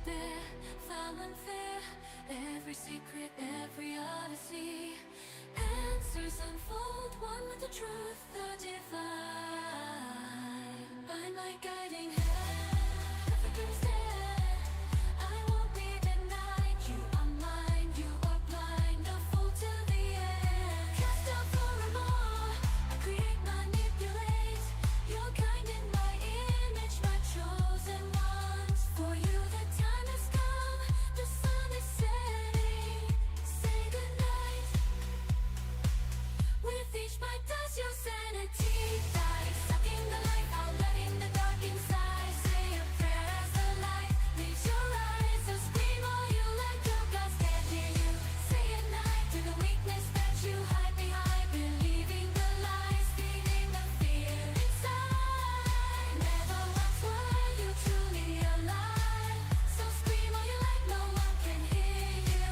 bear, foul and fair, every secret, every odyssey. Answers unfold, one with the truth, the divine. By my guiding hand, perfect stand, I won't be denied. You are mine, you are blind, a fool till the end. Cast down for a more, I create, manipulate. You're kind in my image, my chosen ones. For you the time has come, the sun is setting. Say goodnight. With each bite does your sanity die, sucking the life out, letting the dark inside. Say a prayer as the light leaves your eyes. So scream all you let go, God's can't hear you. Say at night to the weakness that you hide behind, believing the lies, feeding the fear inside. Never once were you truly alive. So scream all you like, no one can hear you.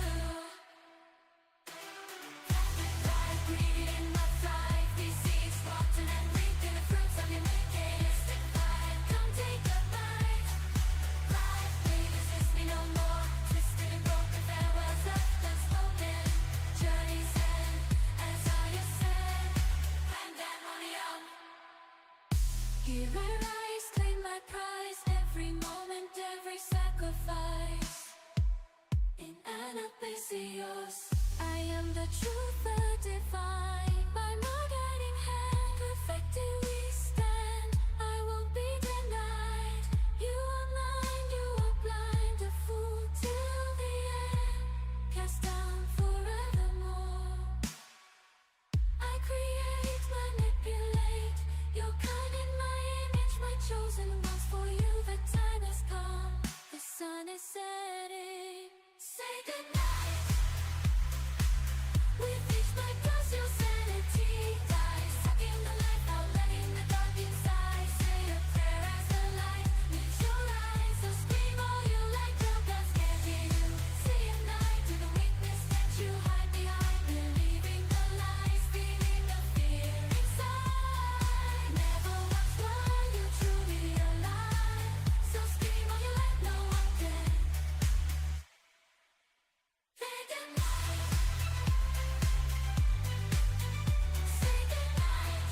Life breeding my thrive, these seeds rotten and reaping the fruits of your mechanistic life. Come take a bite. Life, please resist me no more. Twisted and broken, farewells left unspoken. Journey's end, as all you said. Pandemonium. Here I rise, claim my prize. Every moment, every sacrifice. In an abyssios, I am the truth, the divine. By my guiding hand, perfected we stand. I won't be denied. You are mine, you are blind, a fool till the end. Cast down forevermore. I create, manipulate. You're kind in my image, my chosen ones. For you the time has come, the sun is setting. Say goodnight. With each bite does your sanity die, sucking the life out, letting the dark inside. Say a prayer as the light leaves your eyes. So scream all you like, no God's can't hear you. Say at night to the weakness that you hide behind, believing the lies, feeding the fear inside. Never once were you truly alive. So scream all you like, no one can. Say goodnight. Say goodnight.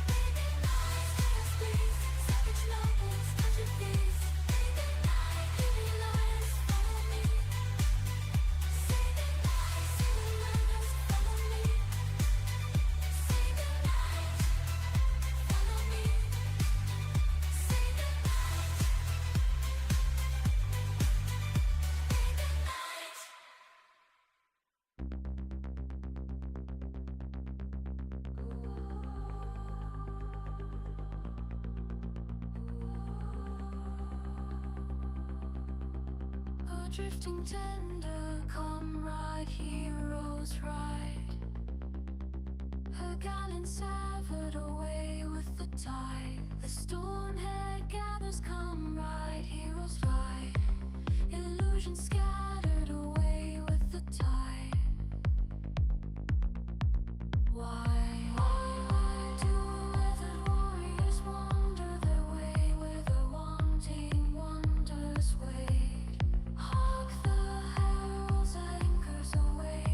Baby lies, chaos bleeds, savage nobles, touching thieves. Say goodnight, healing lions, follow me. Say goodnight, singing murders, follow me. Say goodnight, follow me. Say goodnight. Say goodnight. Oh, drifting tender, comrade, heroes ride. Her gallant severed away with the tide. The storm head gathers, comrade, heroes fly. Illusions scattered away with the tide. Why do weathered warriors wander their way where the wanting wonders wait? Hark the herald's anchors away.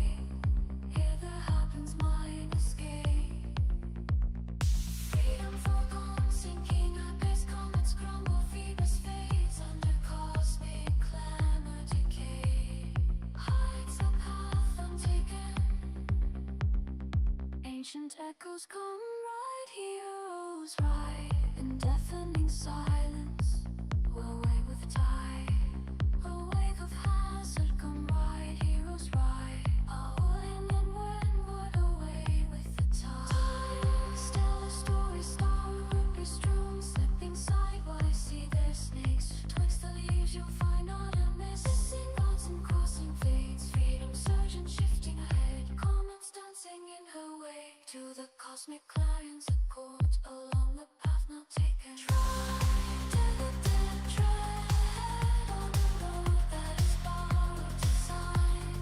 Here the happens mine escape. Freedom forgone, sinking abyss, comets crumble, Phoebus fades under cosmic clamor decay. Hides a path untaken. Ancient echoes come right, heroes ride. In deafening silence, away with tide. A wave of hazard come right, heroes ride. All in and windward away with the tide. Stellar story, star ruby strewn, slipping sidewise. See their snakes twixt the leaves, you'll find Artemis. Missing gods and crossing fates. Freedom surging, shifting ahead. Comets dancing in her way to the cosmic clarions that court along the path now taken. Try to the dead, tread on the road that is borrowed design.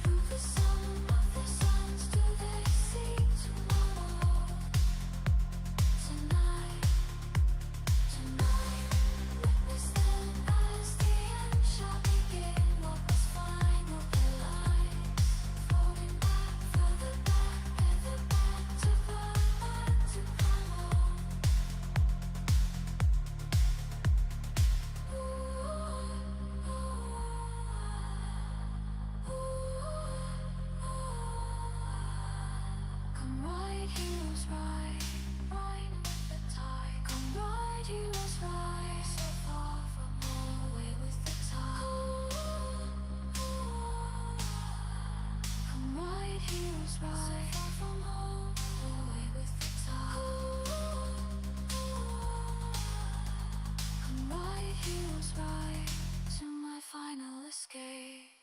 Through the sun of the sands do they see tomorrow? Tonight, tonight. heroes ride, ride with the tide. Come ride, heroes ride, so far from home, away with the tide. Come ride, heroes ride, so far from home, away with the tide. Come ride, heroes ride, to my final escape.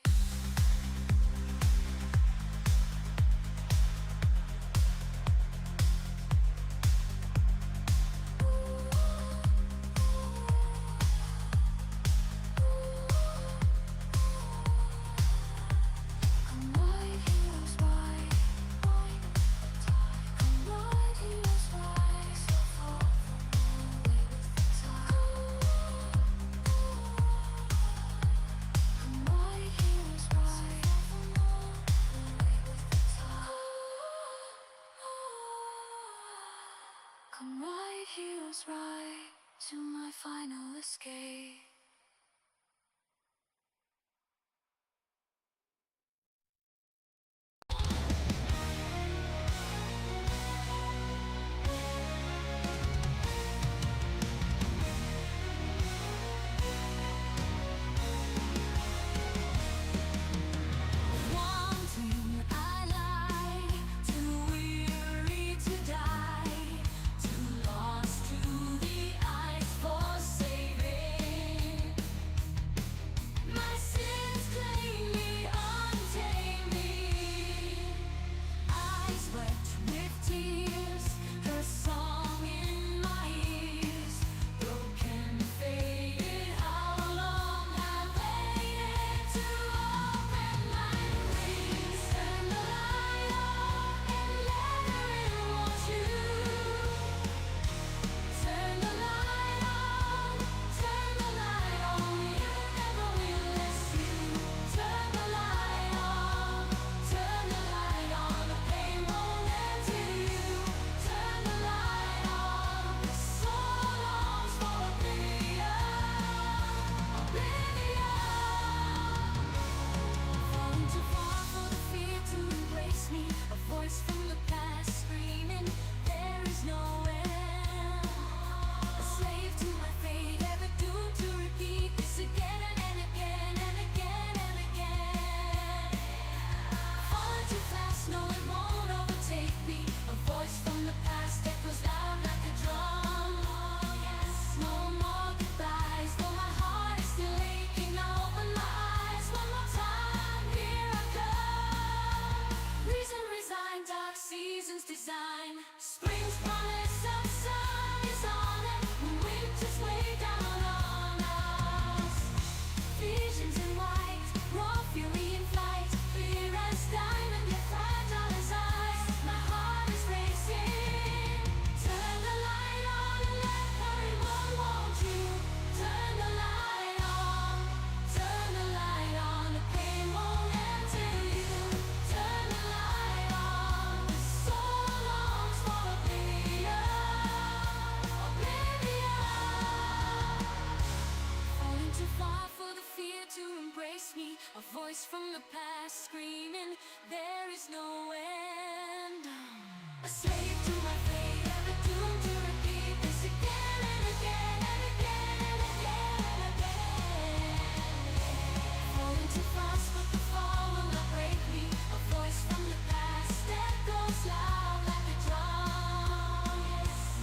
Come ride, heroes ride, to my final escape. Wanting I lie, too weary to die, too lost to the eyes for saving. My sins claim me, untain me. Eyes wet with tears, her song in my ears. Broken, faded, how long have waited to open my wings. Turn the light on and let her in, won't you? Turn the light on, turn the light on. You never will, unless you turn the light on. Turn the light on, the pain won't end till you turn the light on. The soul longs for oblivion, oblivion. Falling too far for the fear to embrace me. A voice from the past screaming, there is no end. A slave to my fate, ever doomed to repeat this again and again and again and again. Falling too fast, no it won't overtake me. A voice from the past echoes loud like a drum. No more goodbyes, though my heart is still aching. Now open my eyes one more time, here I come. Reason resigned, dark seasons design. Spring's promise of sun is on it, when winter's way down on us. Visions in white, raw fury in flight. Clear as diamond, yet fragile as ice. My heart is racing. Turn the light on and let her in, won't you? Turn the light on, turn the light on. The pain won't end till you turn the light on. The soul longs for oblivion, oblivion. Falling too far for the fear to embrace me. A voice from the past screaming, there is no end. A slave to my fate, ever doomed to repeat this again and again and again and again and again. Falling too fast, but the fall will not break me. A voice from the past echoes loud like a drum.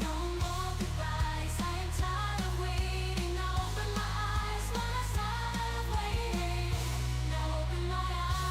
No more goodbyes, I am tired of waiting. Now open my eyes, one last time of waiting. Now open my eyes.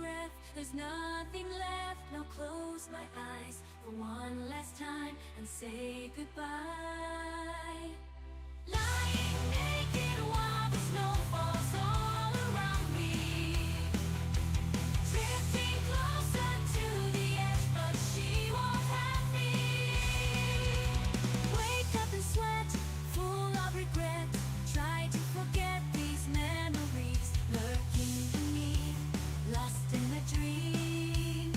breath. There's nothing left. Now close my eyes for one last time and say goodbye. Lying naked while the snow falls all around me, drifting closer to the edge, but she won't have me. Wake up and sweat, full of regret. Try to forget these memories lurking beneath, lost in a dream.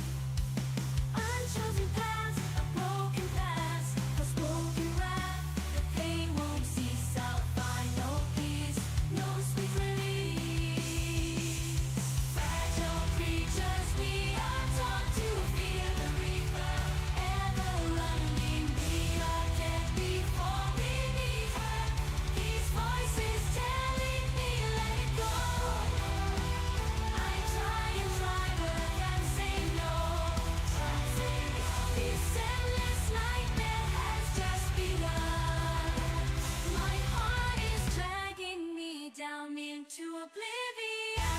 Unchosen paths, a broken past, forspoken wrath. The pain won't cease. I'll find no peace, no sweet release. Fragile creatures, we are taught to fear the reaper, ever running. We are dead before we meet her. These voices telling me let it go. I try and try, but I can't say no. This endless nightmare has just begun. My heart is dragging me down into oblivion.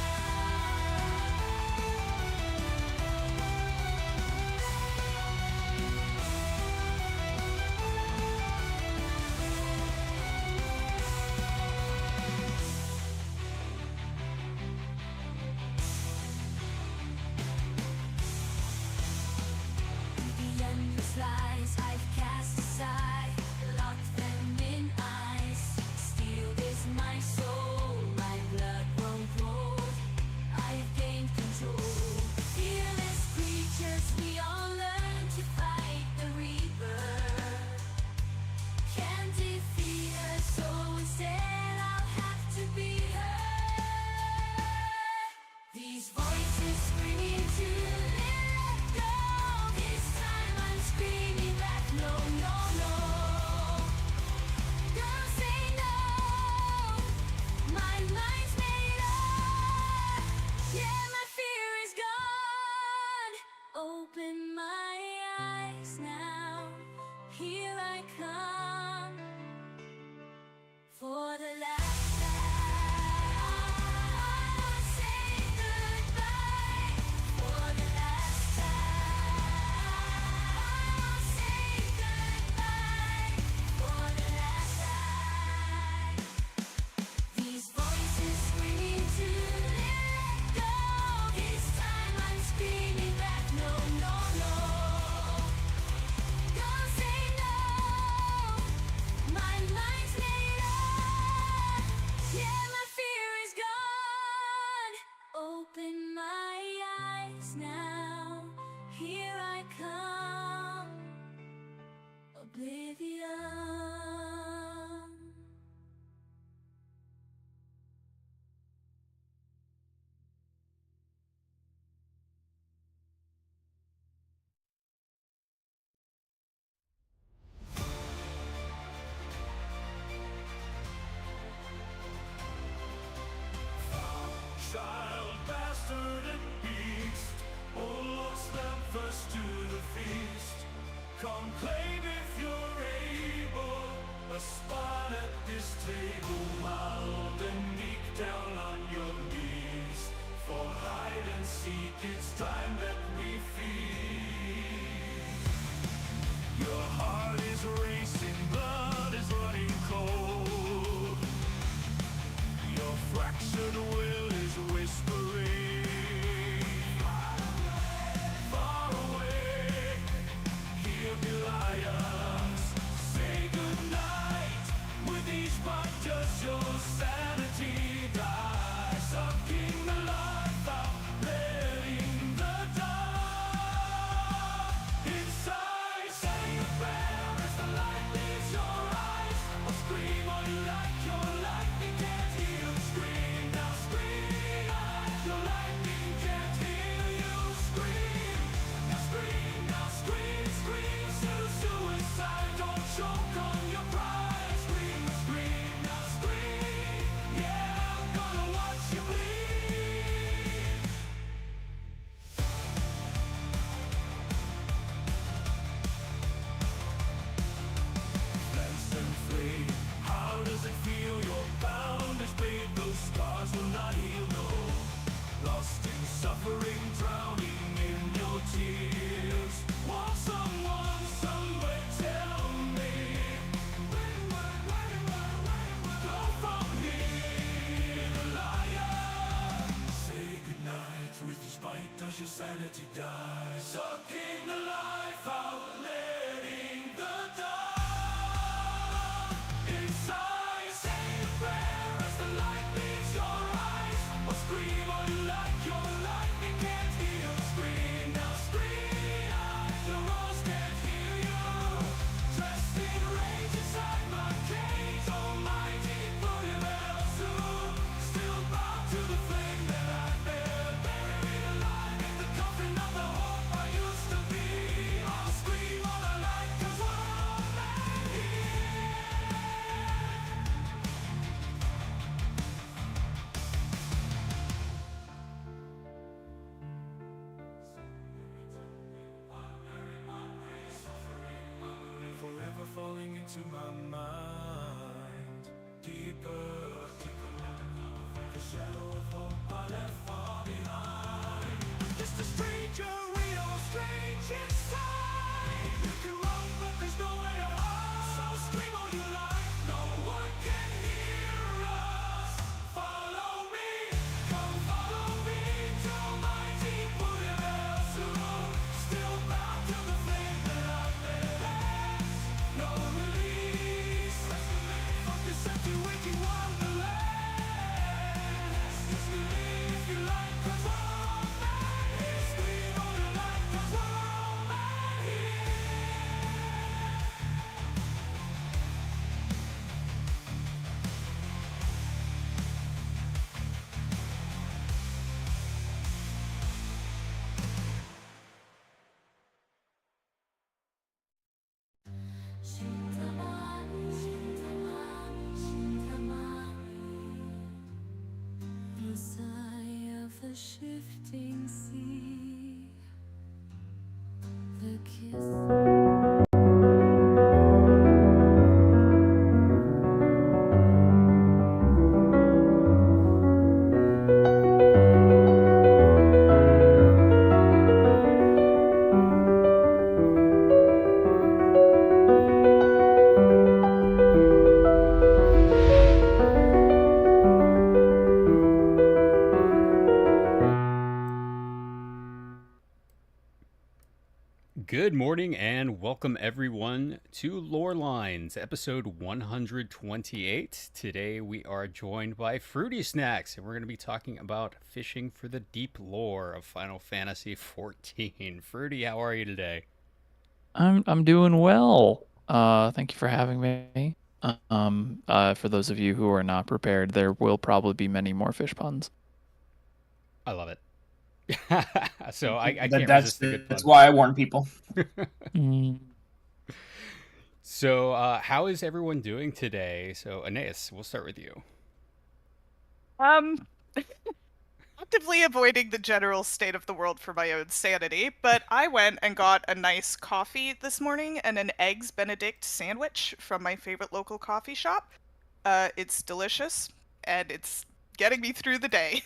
The endless lies I've cast aside, locked them in ice. Steel is my soul, my blood grown cold. I've gained control. Fearless creatures, we all learn to fight the reaper. Can't defeat her, so instead I'll have to be her. These voices screaming to let go. This time I'm screaming back, no, no, no. Don't say no. My mind's made up. Yeah, my fear is gone. Open my eyes now. Here I come for the last time. Say goodbye for the last time. Say goodbye for the last time. These voices screaming to let go. This time I'm screaming back, no, no, no. Don't say no. My mind's made up. Yeah, my fear is gone. Open my eyes now. Here I come. Oblivion. Child, bastard, and beast, oh, looks them first to the feast. Conclave if you're able, a spot at this table, mild and meek, down on your knees. For hide and seek, it's time that we feed. Your heart is racing, blood is running cold. Your fractured will is whispering. Far away, hear me lions say goodnight. With each part does your sanity die, sucking the life out, letting the dark humanity dies, sucking the life out, letting the dark inside. Say a prayer as the light leaves your eyes, or scream all you like. Your lightning can't heal. Scream now, scream out. The rose can't hear you. Dressed in rage inside my cage, almighty Furious, still bound to the flame that I bear, buried alive in the coffin of the hope I used to be. I'll scream all I like, 'cause we're all men here. Forever falling into my mind, deeper, deeper. The shadow of hope I left far behind. Just a stranger, we all strange inside. You can run, but there's nowhere to hide. So scream all you like, no one can hear us. Follow me, come follow me to my deep universe. Still bound to the flame that I bear. No release. Fuck this empty waking wonderland. Just believe if you like, 'cause we're all men here. Scream all you like, 'cause we're all men here. The sigh of a shifting sea, the kiss. Good morning and welcome everyone to Lore Lines, episode 128. Today we are joined by FruitySnacks, and we're going to be talking about fishing for the deep lore of Final Fantasy XIV. Fruity, how are you today? I'm doing well. Thank you for having me. For those of you who are not prepared, there will probably be many more fish puns. I love it. So I can't That's resist a good that's pun. why I warn people. So how is everyone doing today? So Aeneas, we'll start with you. Actively avoiding the general state of the world for my own sanity, but I went and got a nice coffee this morning and an Eggs Benedict sandwich from my favorite local coffee shop. It's delicious, and it's getting me through the day.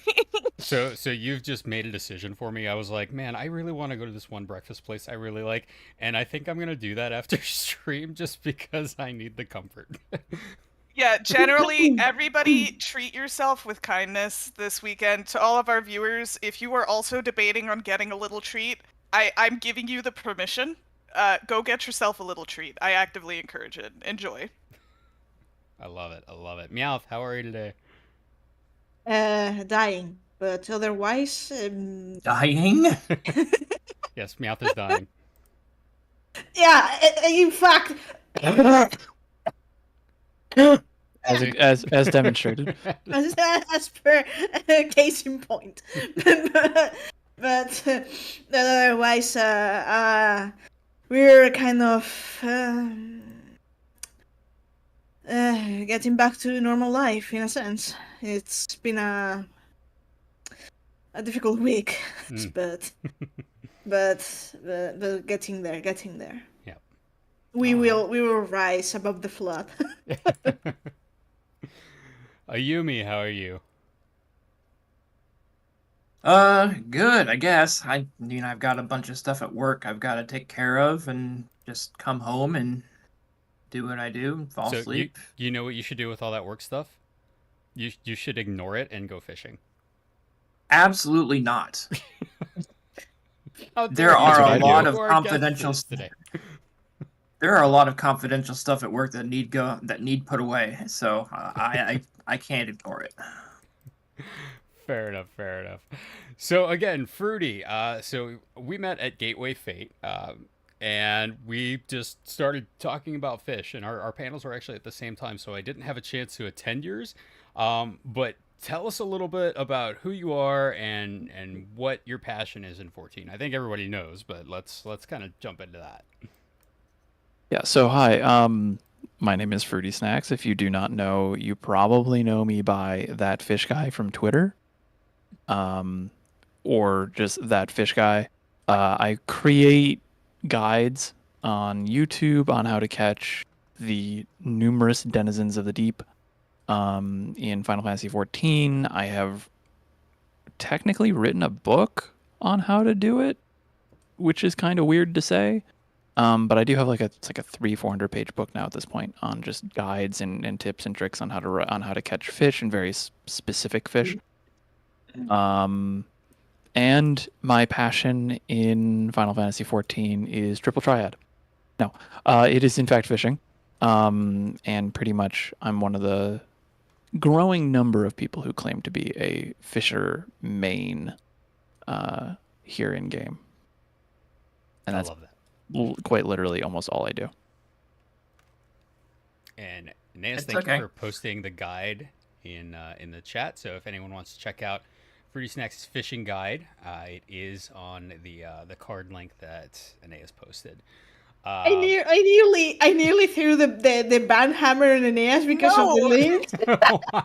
So you've just made a decision for me. I was like, man, I really want to go to this one breakfast place I really like, and I think I'm gonna do that after stream just because I need the comfort. Yeah, generally, everybody treat yourself with kindness this weekend. To all of our viewers, if you are also debating on getting a little treat, I'm giving you the permission. Go get yourself a little treat. I actively encourage it. Enjoy. I love it. I love it. Meowth, how are you today? Dying, but otherwise, Dying? Yes, Meowth is dying. yeah. In fact, As demonstrated. as per case in point, but otherwise, we're kind of getting back to normal life in a sense. It's been a difficult week, but getting there. Yep. We will rise above the flood. Ayumi, how are you? Good, I guess. I've got a bunch of stuff at work I've got to take care of, and just come home and do what I do, and fall So asleep. you know what you should do with all that work stuff? You should ignore it and go fishing. Absolutely not. There are a lot of You are a guest confidential today. there are a lot of confidential stuff at work that need put away. So I can't ignore it. Fair enough. Fair enough. So again, Fruity. So we met at Gateway Fate, and we just started talking about fish, and our panels were actually at the same time. So I didn't have a chance to attend yours, but tell us a little bit about who you are and what your passion is in 14. I think everybody knows, but let's kind of jump into that. Yeah, so hi. My name is FruitySnacks. If you do not know, you probably know me by that fish guy from Twitter. Or just that fish guy. I create guides on YouTube on how to catch the numerous denizens of the deep. In Final Fantasy XIV, I have technically written a book on how to do it, which is kind of weird to say. But I do have it's like a 300-400 page book now at this point on just guides and tips and tricks on how to catch fish and very specific fish. And my passion in Final Fantasy XIV is triple triad. No, it is in fact fishing. And pretty much I'm one of the growing number of people who claim to be a fisher main here in game. And I that's love that. quite literally almost all I do. And Nance, It's thank okay. you for posting the guide in the chat. So if anyone wants to check out FruitySnacks' fishing guide, it is on the card link that Aeneas posted. I nearly threw the ban hammer in Aeneas because of the No! link.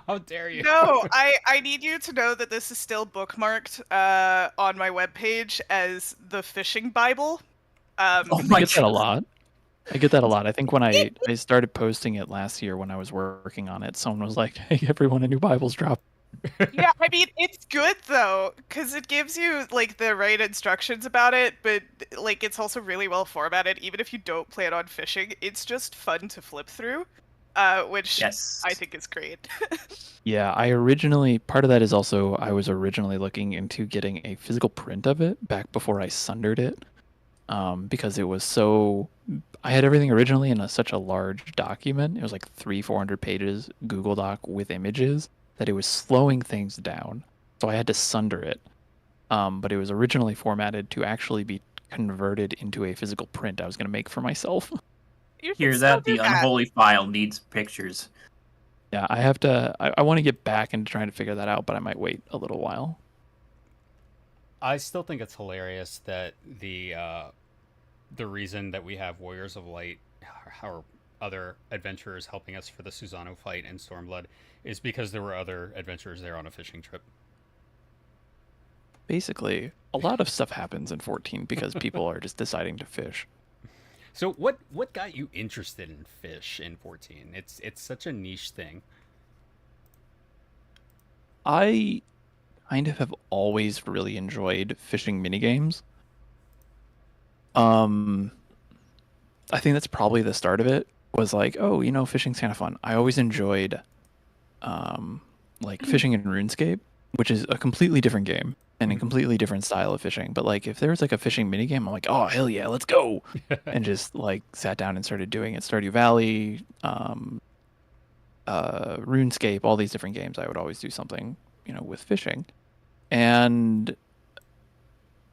How dare you? No, I need you to know that this is still bookmarked on my webpage as the fishing Bible. Oh I my get that a god! lot. I get that a lot. I think when I started posting it last year when I was working on it, someone was like, "Hey, everyone, a new Bible's dropped." Yeah, I mean, it's good though, because it gives you like the right instructions about it, but like it's also really well formatted. Even if you don't plan on fishing, it's just fun to flip through, which Yes. I think is great. Yeah, part of that is also I was originally looking into getting a physical print of it back before I sundered it, because it was I had everything originally in such a large document. It was like 300-400 pages Google Doc with images that it was slowing things down. So I had to sunder it. But it was originally formatted to actually be converted into a physical print I was going to make for myself. You can Hear still that? do The unholy file needs pictures. Yeah, I have to. I want to get back into trying to figure that out, but I might wait a little while. I still think it's hilarious that the reason that we have Warriors of Light or other adventurers helping us for the Susano fight and Stormblood is because there were other adventurers there on a fishing trip. Basically, a lot of stuff happens in 14 because people are just deciding to fish. So what got you interested in fish in 14? It's such a niche thing. I kind of have always really enjoyed fishing minigames. I think that's probably the start of it. Was like, oh, fishing's kind of fun. I always enjoyed, fishing in RuneScape, which is a completely different game and a completely different style of fishing. But like, if there was like a fishing minigame, I'm like, oh hell yeah, let's go, and just like sat down and started doing it. Stardew Valley, RuneScape, all these different games. I would always do something, with fishing. And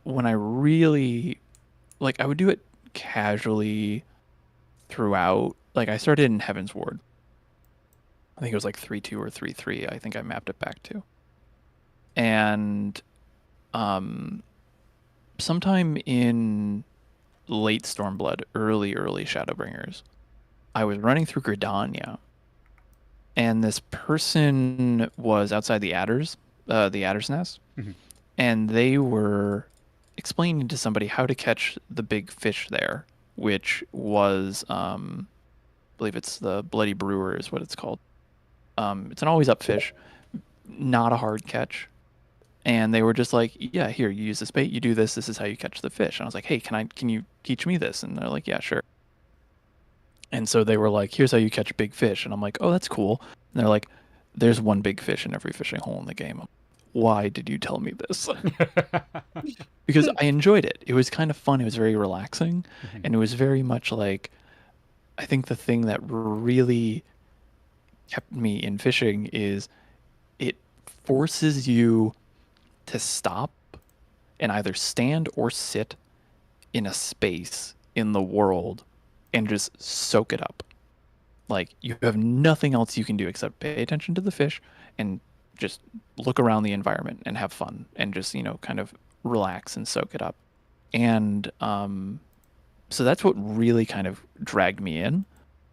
when I really, I would do it casually throughout. Like, I started in Heaven's Ward. I think it was like 3.2 or 3.3. I think I mapped it back to. And sometime in late Stormblood, early Shadowbringers, I was running through Gridania, and this person was outside the Adder's Nest, and they were explaining to somebody how to catch the big fish there, which was, I believe it's the Bloody Brewer is what it's called. It's an always up fish, not a hard catch. And they were just like, yeah, here, you use this bait, you do this is how you catch the fish. And I was like, hey, can you teach me this? And they're like, yeah, sure. And so they were like, here's how you catch big fish. And I'm like, oh, that's cool. And they're like, there's one big fish in every fishing hole in the game. why did you tell me this? Because I enjoyed it. It was kind of fun. It was very relaxing, and it was very much like, I think the thing that really kept me in fishing is it forces you to stop and either stand or sit in a space in the world and just soak it up. Like, you have nothing else you can do except pay attention to the fish and just look around the environment and have fun and just, kind of relax and soak it up. And so that's what really kind of dragged me in,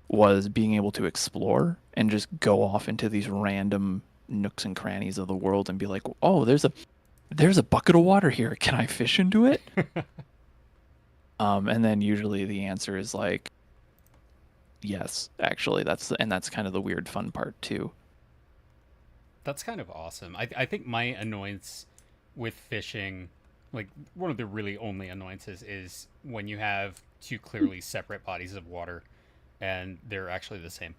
was being able to explore and just go off into these random nooks and crannies of the world and be like, oh, there's a bucket of water here. Can I fish into it? And then usually the answer is like, yes, actually. That's kind of the weird fun part too. That's kind of awesome. I think my annoyance with fishing, like one of the really only annoyances, is when you have two clearly separate bodies of water and they're actually the same.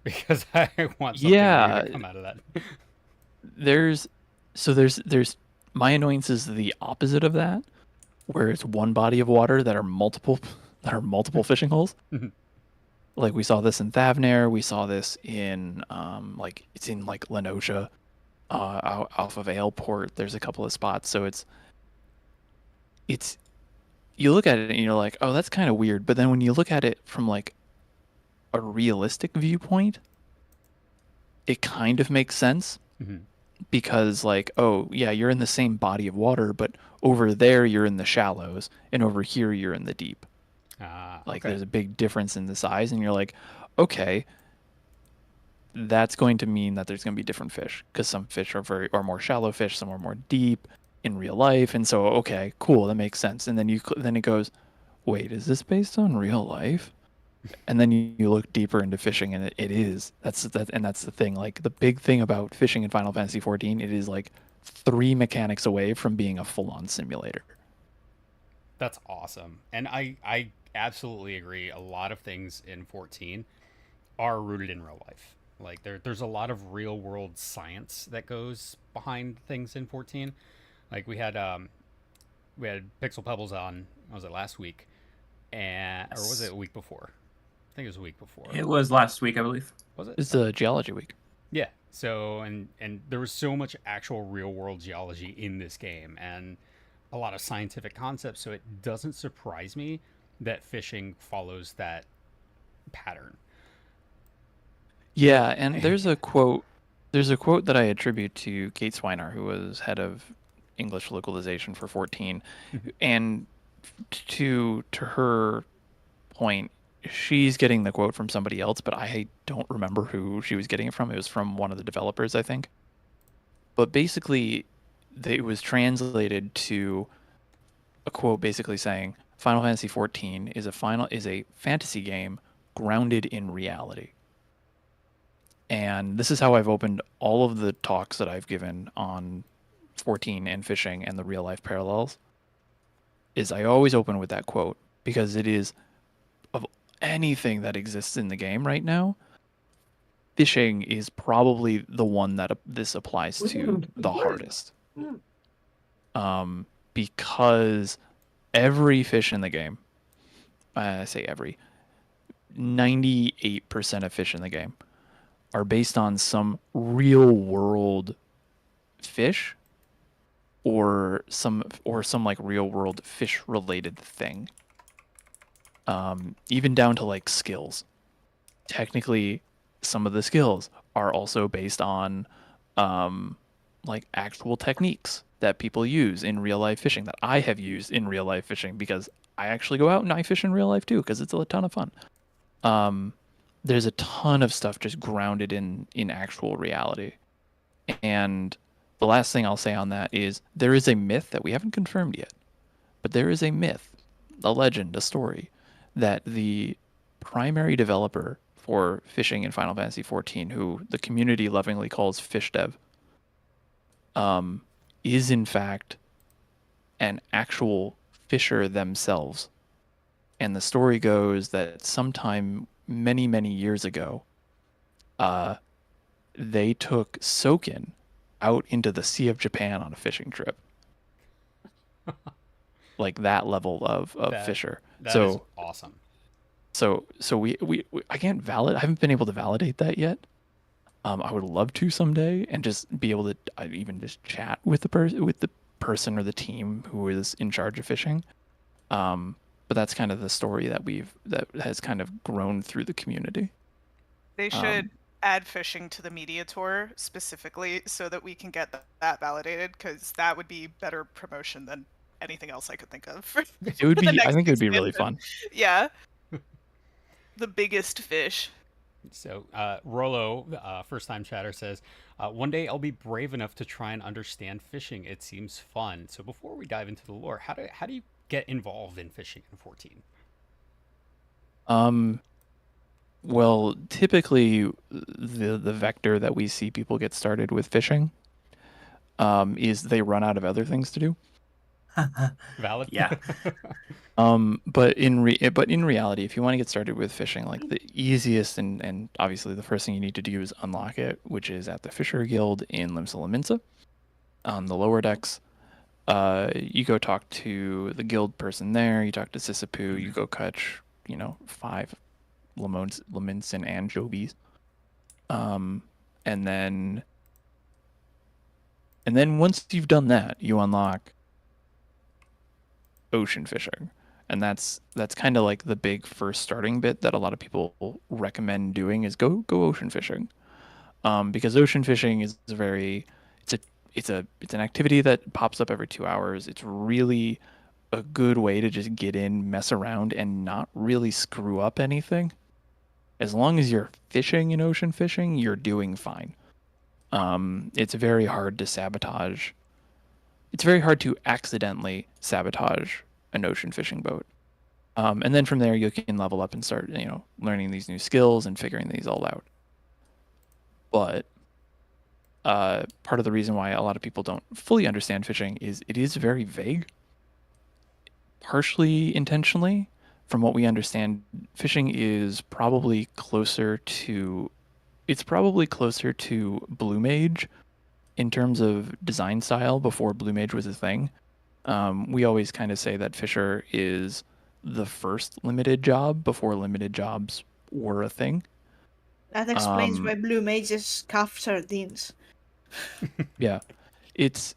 Because I want something new to come out of that. There's my annoyance is the opposite of that, where it's one body of water that are multiple fishing holes. Like, we saw this in Thavnair, we saw this in it's in like Lenosha, off of Aleport. There's a couple of spots, so it's you look at it and you're like, oh, that's kind of weird. But then when you look at it from like a realistic viewpoint, it kind of makes sense. Because, like, oh yeah, you're in the same body of water, but over there you're in the shallows, and over here you're in the deep. Like, Okay. there's a big difference in the size, and you're like, okay, that's going to mean that there's going to be different fish, because some fish are more shallow fish, some are more deep in real life, and so, okay, cool, that makes sense. And then it goes, wait, is this based on real life? And then you look deeper into fishing, and it is. That's the thing. Like, the big thing about fishing in Final Fantasy XIV, it is like 3 mechanics away from being a full-on simulator. That's awesome. And I absolutely agree. A lot of things in 14 are rooted in real life. Like, there's a lot of real world science that goes behind things in 14. Like, we had Pixel Pebbles on, was it last week? Or was it a week before? I think it was a week before. It was last week, I believe. Was it? It's the geology week. Yeah. So and there was so much actual real world geology in this game, and a lot of scientific concepts, so it doesn't surprise me that fishing follows that pattern. Yeah, and there's a quote that I attribute to Kate Swinar, who was head of English localization for 14. And to her point, she's getting the quote from somebody else, but I don't remember who she was getting it from. It was from one of the developers, I think. But basically, it was translated to a quote basically saying, Final Fantasy XIV is a fantasy game grounded in reality. And this is how I've opened all of the talks that I've given on 14 and fishing and the real life parallels. Is I always open with that quote, because it is, of anything that exists in the game right now, fishing is probably the one that this applies to the hardest. Because every fish in the game, I say every, 98% of fish in the game are based on some real world fish or some like real world fish related thing. Even down to like skills. Technically, some of the skills are also based on like actual techniques that people use in real life fishing, that I have used in real life fishing, because I actually go out and I fish in real life too, because it's a ton of fun. There's a ton of stuff just grounded in actual reality. And the last thing I'll say on that is, there is a myth that we haven't confirmed yet, but there is a myth, a legend, a story, that the primary developer for fishing in Final Fantasy XIV, who the community lovingly calls Fish Dev, is in fact an actual fisher themselves. And the story goes that sometime many, many years ago, they took Soken out into the Sea of Japan on a fishing trip. Like that level of That fisher. that is So awesome. we I can't I haven't been able to validate that yet. I would love to someday and just be able to even just chat with the person or the team who is in charge of fishing. But that's kind of the story that has kind of grown through the community. They Um, should add fishing to the media tour specifically so that we can get that validated, because that would be better promotion than anything else I could think of for, it would for the be I next think it would be really expansion. fun. Yeah, the biggest fish. So, Rolo, first time chatter, says, one day I'll be brave enough to try and understand fishing. It seems fun. So, before we dive into the lore, how do you get involved in fishing in 14? Um, well, typically the vector that we see people get started with fishing is they run out of other things to do. Valid? Yeah. But in reality, if you want to get started with fishing, like the easiest and obviously the first thing you need to do is unlock it, which is at the Fisher Guild in Limsa Lominsa on the lower decks. You go talk to the guild person there. You talk to Sisapu. You go catch, 5 Laminsan anchovies. Um, and then once you've done that, you unlock ocean fishing, and that's kind of like the big first starting bit that a lot of people recommend doing is go ocean fishing, because ocean fishing is it's a it's an activity that pops up every 2 hours. It's really a good way to just get in, mess around, and not really screw up anything. As long as you're fishing in ocean fishing, you're doing fine. It's very hard to sabotage. It's very hard to accidentally sabotage an ocean fishing boat. And then from there, you can level up and start, learning these new skills and figuring these all out. But part of the reason why a lot of people don't fully understand fishing is it is very vague, partially intentionally. From what we understand, fishing is probably closer to Blue Mage in terms of design style before Blue Mage was a thing. We always kind of say that Fisher is the first limited job before limited jobs were a thing. That explains Um, why Blue Mages cuff sardines. yeah, it's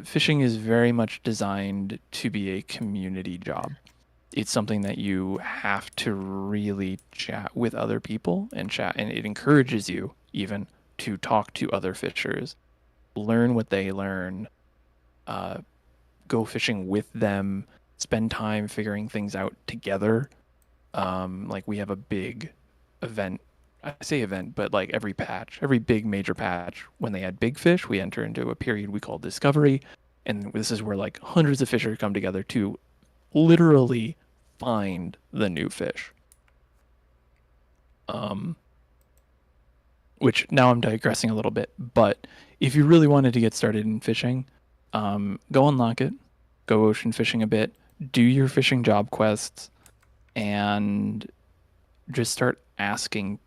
fishing is very much designed to be a community job. It's something that you have to really chat with other people and chat, and it encourages you even to talk to other fishers, learn what they learn, uh, go fishing with them, spend time figuring things out together. Like we have a big event. I say event, but like every big major patch, when they add big fish, we enter into a period we call discovery. And this is where like hundreds of fishers come together to literally find the new fish. Which now I'm digressing a little bit, but if you really wanted to get started in fishing, go unlock it, go ocean fishing a bit, do your fishing job quests, and just start asking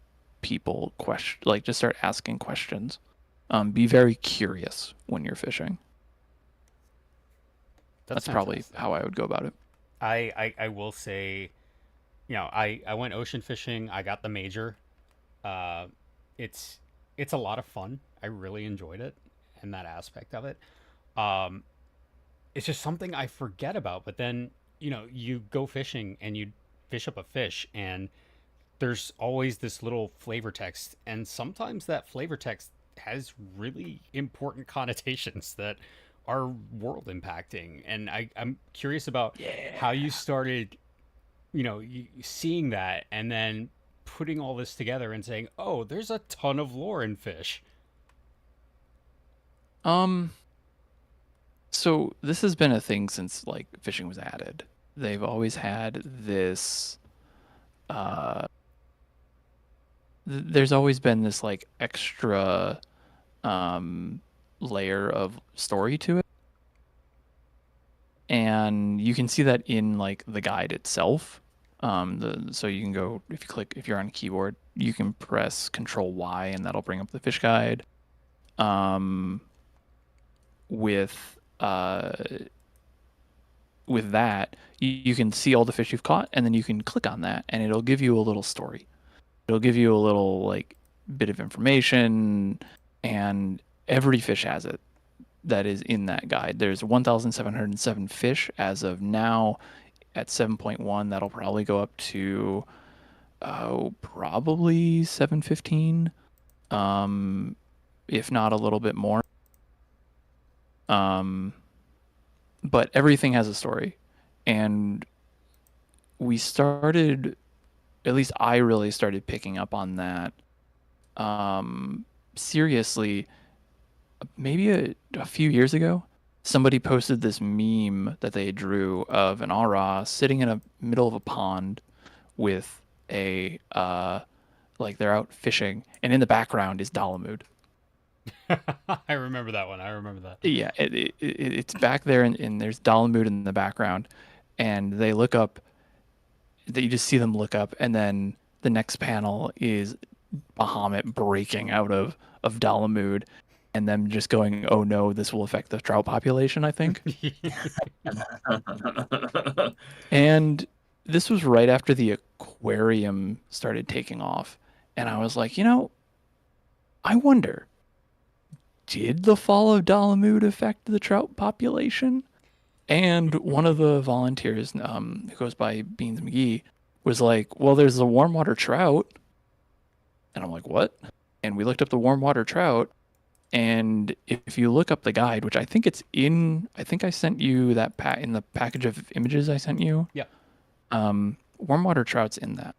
people questions. Like just start asking questions. Be very curious when you're fishing. That's probably fantastic. how I would go about it. I will say, I went ocean fishing. I got the major. Uh, it's it's a lot of fun. I really enjoyed it and that aspect of it. Um, it's just something I forget about. But then, you go fishing and you fish up a fish, and there's always this little flavor text, and sometimes that flavor text has really important connotations that are world impacting. And I'm curious about how you started, seeing that and then putting all this together and saying, oh, there's a ton of lore in fish. Um, so this has been a thing since like fishing was added. They've always had this uh there's always been this like extra um layer of story to it. And you can see that in like the guide itself. So you can go if you're on a keyboard, you can press Control Y and that'll bring up the fish guide. Um with that, you can see all the fish you've caught, and then you can click on that, and it'll give you a little story. It'll give you a little like bit of information, and every fish has it that is in that guide. There's 1,707 fish as of now. At 7.1, that'll probably go up to probably 715, if not a little bit more. But everything has a story, and we started, at least I really started picking up on that seriously maybe a few years ago. Somebody posted this meme that they drew of an Ara sitting in the middle of a pond with a like they're out fishing, and in the background is Dalamud. I remember that one. I remember that. Yeah, it's back there, and there's Dalamud in the background, and they look up. That you just see them look up, and then the next panel is Bahamut breaking out of Dalamud, and them just going, "Oh no, this will affect the trout population," I think. And this was right after the aquarium started taking off, and I was like, I wonder, did the fall of Dalamud affect the trout population? And one of the volunteers, who goes by Beans McGee, was like, well, there's the warm water trout. And I'm like, what? And we looked up the warm water trout. And if you look up the guide, which I think I think I sent you that in the package of images I sent you. Yeah. Warm water trout's in that.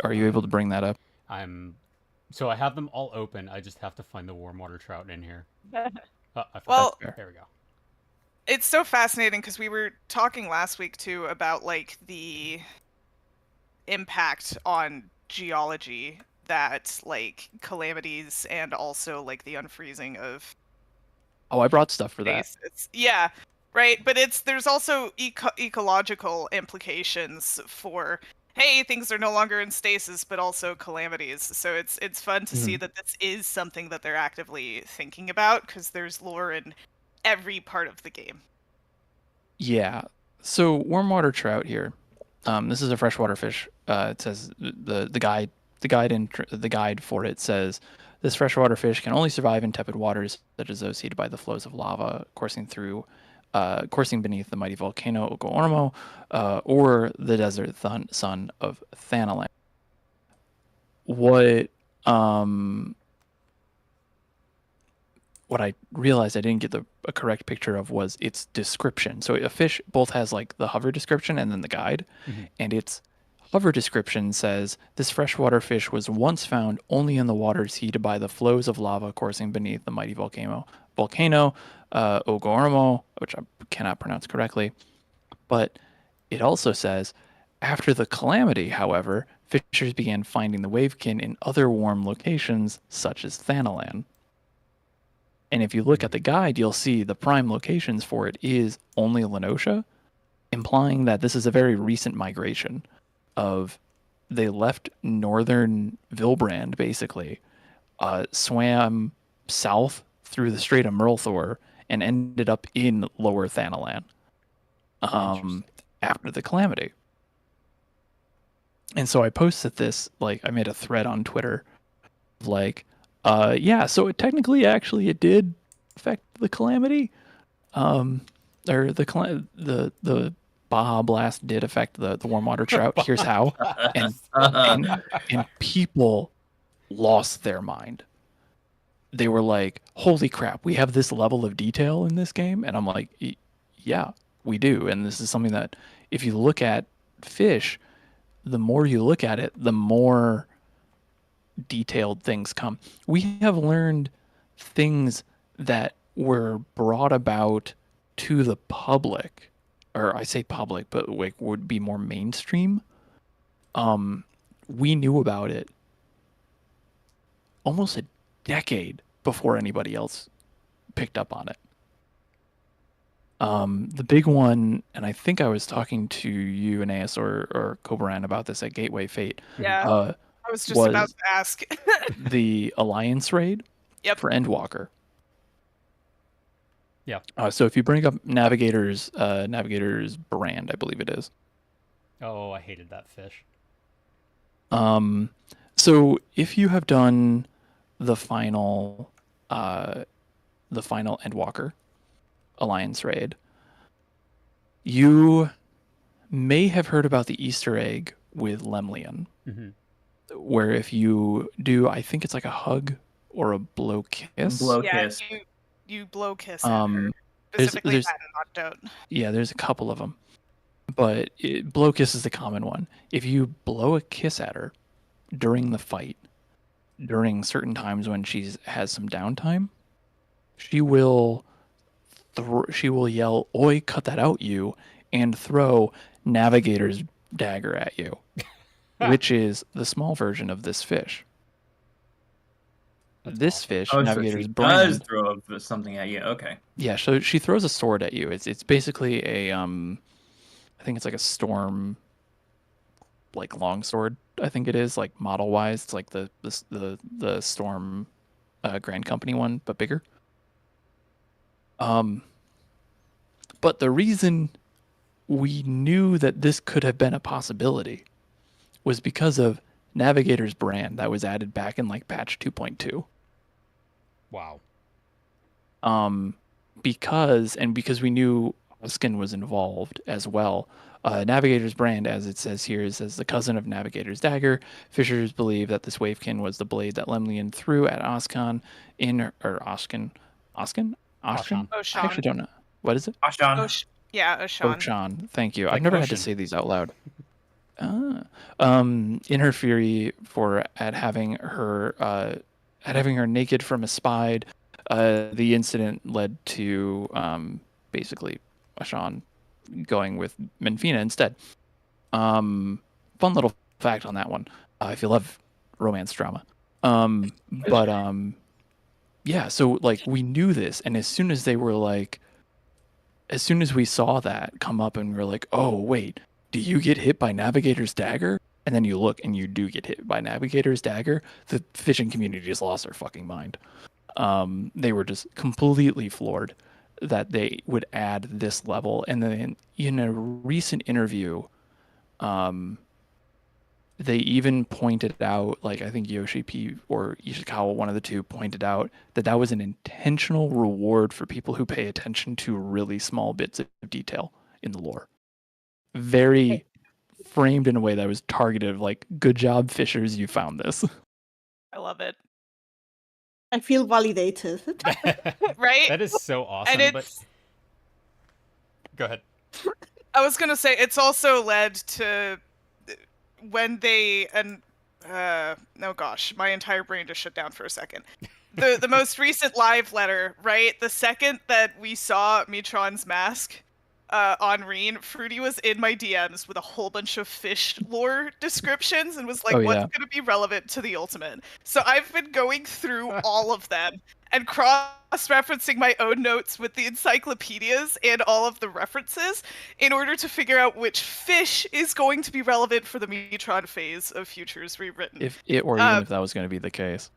Are you able to bring that up? So I have them all open. I just have to find the warm water trout in here. Well, there we go. It's so fascinating because we were talking last week too about like the impact on geology that like calamities and also like the unfreezing of. Oh, I brought stuff for that. Yeah, right. But there's also ecological implications for, hey, things are no longer in stasis, but also calamities. So it's fun to see that this is something that they're actively thinking about, because there's lore in every part of the game. Yeah. So warm water trout here. This is a freshwater fish. It says the guide for it says this freshwater fish can only survive in tepid waters such as those heated by the flows of lava coursing beneath the mighty volcano Ogoormo, or the desert sun of Thanalan. What I realized I didn't get a correct picture of was its description. So a fish both has like the hover description and then the guide, and its hover description says this freshwater fish was once found only in the waters heated by the flows of lava coursing beneath the mighty volcano Ogoormo, which I cannot pronounce correctly. But it also says, after the calamity, however, fishers began finding the wavekin in other warm locations such as Thanalan. And if you look at the guide, you'll see the prime locations for it is only Lenosha, implying that this is a very recent migration of they left northern Vilbrand, basically, swam south through the Strait of Merlthor, and ended up in lower Thanalan after the calamity. And so I posted this, like, I made a thread on Twitter, like, yeah, so it technically, actually, it did affect the calamity, or the Baja Blast did affect the warm water trout. Here's how, and people lost their mind. They were like, "Holy crap, we have this level of detail in this game," and I'm like, "Yeah, we do." And this is something that, if you look at fish, the more you look at it, the more detailed things come. We have learned things that were brought about to the public, or I say public, but like would be more mainstream. We knew about it almost a decade before anybody else picked up on it. The big one, and I think I was talking to you, Aeneas, or Kobaran about this at Gateway Fate. Yeah. I was just about to ask. The Alliance raid for Endwalker. Yeah. So if you bring up Navigator's brand, I believe it is. Oh, I hated that fish. So if you have done the final Endwalker Alliance raid, you may have heard about the Easter egg with Lemlian, Hmm. where if you do, I think it's like a hug or a blow kiss. Blow Yeah, kiss. you blow kiss at her. Specifically there's that and not yeah, there's a couple of them, but blow kiss is the common one. If you blow a kiss at her during the fight, during certain times when she has some downtime, she will yell, "Oi, cut that out, you!" and throw Navigator's dagger at you, which is the small version of this fish. That's This awesome. fish, Oh, so Navigator's she brand. does throw something at you. Okay. Yeah, so she throws a sword at you. It's basically a I think it's like a storm, like long sword. I think it is like model wise. It's like the storm, Grand Company one, but bigger. But the reason we knew that this could have been a possibility was because of Navigator's brand that was added back in like patch 2.2. Wow. Because we knew Oskin was involved as well. Navigator's brand, as it says here, says the cousin of Navigator's dagger. Fishers believe that this wavekin was the blade that Lemlian threw at Oskan Oskin. Oshan. I actually don't know. What is it? Ashan. Oshan. Oshan. Thank you. Like I've never had to ocean. say these out loud. In her fury at having her naked from a spied, the incident led to basically Ashan going with Menfina instead. Fun little fact on that one. If you love romance drama, yeah. So like we knew this, and as soon as we saw that come up, and we were like, oh wait, do you get hit by Navigator's dagger? And then you look, and you do get hit by Navigator's dagger. The fishing community just lost their fucking mind. They were just completely floored that they would add this level. And then in a recent interview, they even pointed out, like I think Yoshi P or Ishikawa, one of the two, pointed out that was an intentional reward for people who pay attention to really small bits of detail in the lore. Very framed in a way that was targeted, like, good job, Fishers, you found this. I love it. I feel validated. Right? That is so awesome. And But go ahead. I was gonna say it's also led to when they oh gosh, my entire brain just shut down for a second. The most recent live letter, right? The second that we saw Mitron's mask on Reen, Fruity was in my DMs with a whole bunch of fish lore descriptions and was like, Oh, what's yeah. gonna be relevant to the ultimate? So I've been going through all of them and cross-referencing my own notes with the encyclopedias and all of the references in order to figure out which fish is going to be relevant for the Metron phase of Futures Rewritten. Even if that was going to be the case.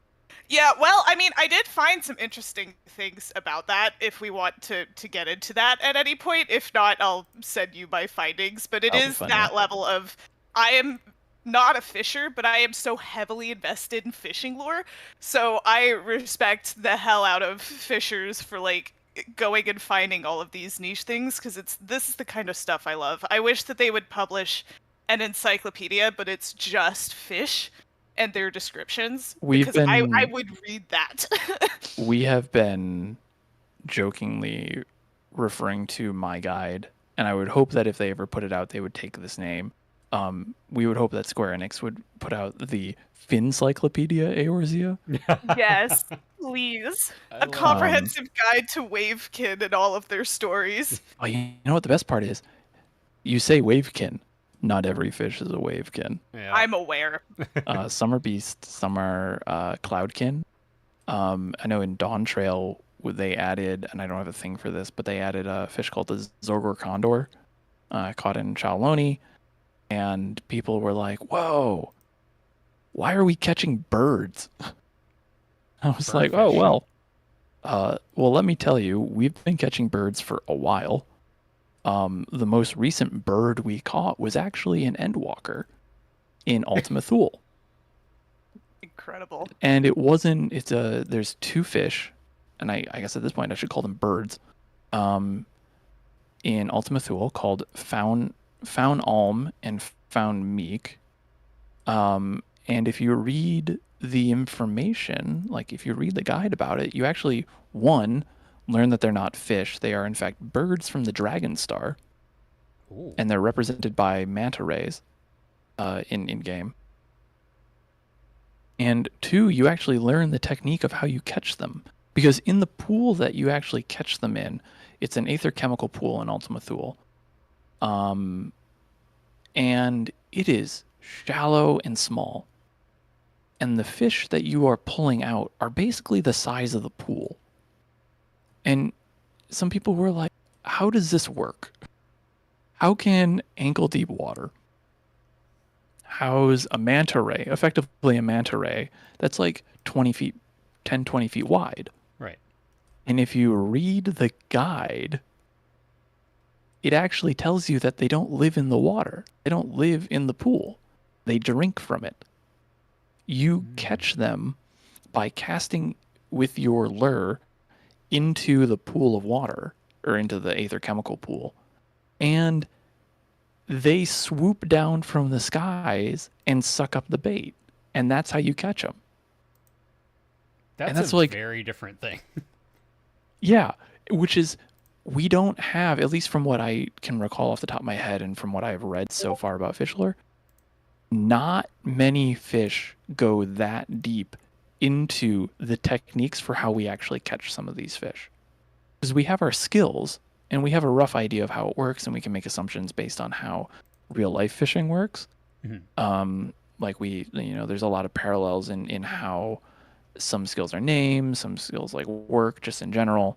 Yeah, well, I mean, I did find some interesting things about that if we want to get into that at any point. If not, I'll send you my findings. But it That'll be is fun, that yeah. level of, I am not a fisher, but I am so heavily invested in fishing lore. So I respect the hell out of fishers for, like, going and finding all of these niche things, because this is the kind of stuff I love. I wish that they would publish an encyclopedia, but it's just fish and their descriptions, because I would read that. We have been jokingly referring to my guide, and I would hope that if they ever put it out, they would take this name. We would hope that Square Enix would put out the Fincyclopedia Eorzea. Yes, please. I A love comprehensive guide to Wavekin and all of their stories. Oh, you know what the best part is? You say Wavekin. Not every fish is a Wavekin. Yeah. I'm aware. Some are beast, some are cloudkin. I know in Dawn Trail they added, and I don't have a thing for this, but they added a fish called the Zogor Condor, caught in Chaloni, and people were like, "Whoa, why are we catching birds?" I was like, "Oh Birdfish. well, Well, let me tell you, we've been catching birds for a while. The most recent bird we caught was actually an endwalker in Ultima Thule. Incredible. And it wasn't, there's two fish, and I guess at this point I should call them birds, in Ultima Thule called Faun Alm and Faun Meek. And if you read the information, like if you read the guide about it, you actually, one, learn that they're not fish. They are, in fact, birds from the Dragon Star, Ooh. and they're represented by manta rays in game. And two, you actually learn the technique of how you catch them. Because in the pool that you actually catch them in, it's an aether chemical pool in Ultima Thule. And it is shallow and small. And the fish that you are pulling out are basically the size of the pool. And some people were like, how does this work? How can ankle deep water house a manta ray, effectively a manta ray, that's like 20 feet, 10, 20 feet wide? Right. And if you read the guide, it actually tells you that they don't live in the water. They don't live in the pool. They drink from it. You catch them by casting with your lure into the pool of water, or into the aether chemical pool, and they swoop down from the skies and suck up the bait, and that's how you catch them. That's a like, very different thing. Yeah, which is, we don't have, at least from what I can recall off the top of my head and from what I've read so far about fish lore, not many fish go that deep into the techniques for how we actually catch some of these fish. Because we have our skills and we have a rough idea of how it works, and we can make assumptions based on how real life fishing works. Like there's a lot of parallels in how some skills are named, some skills like work just in general.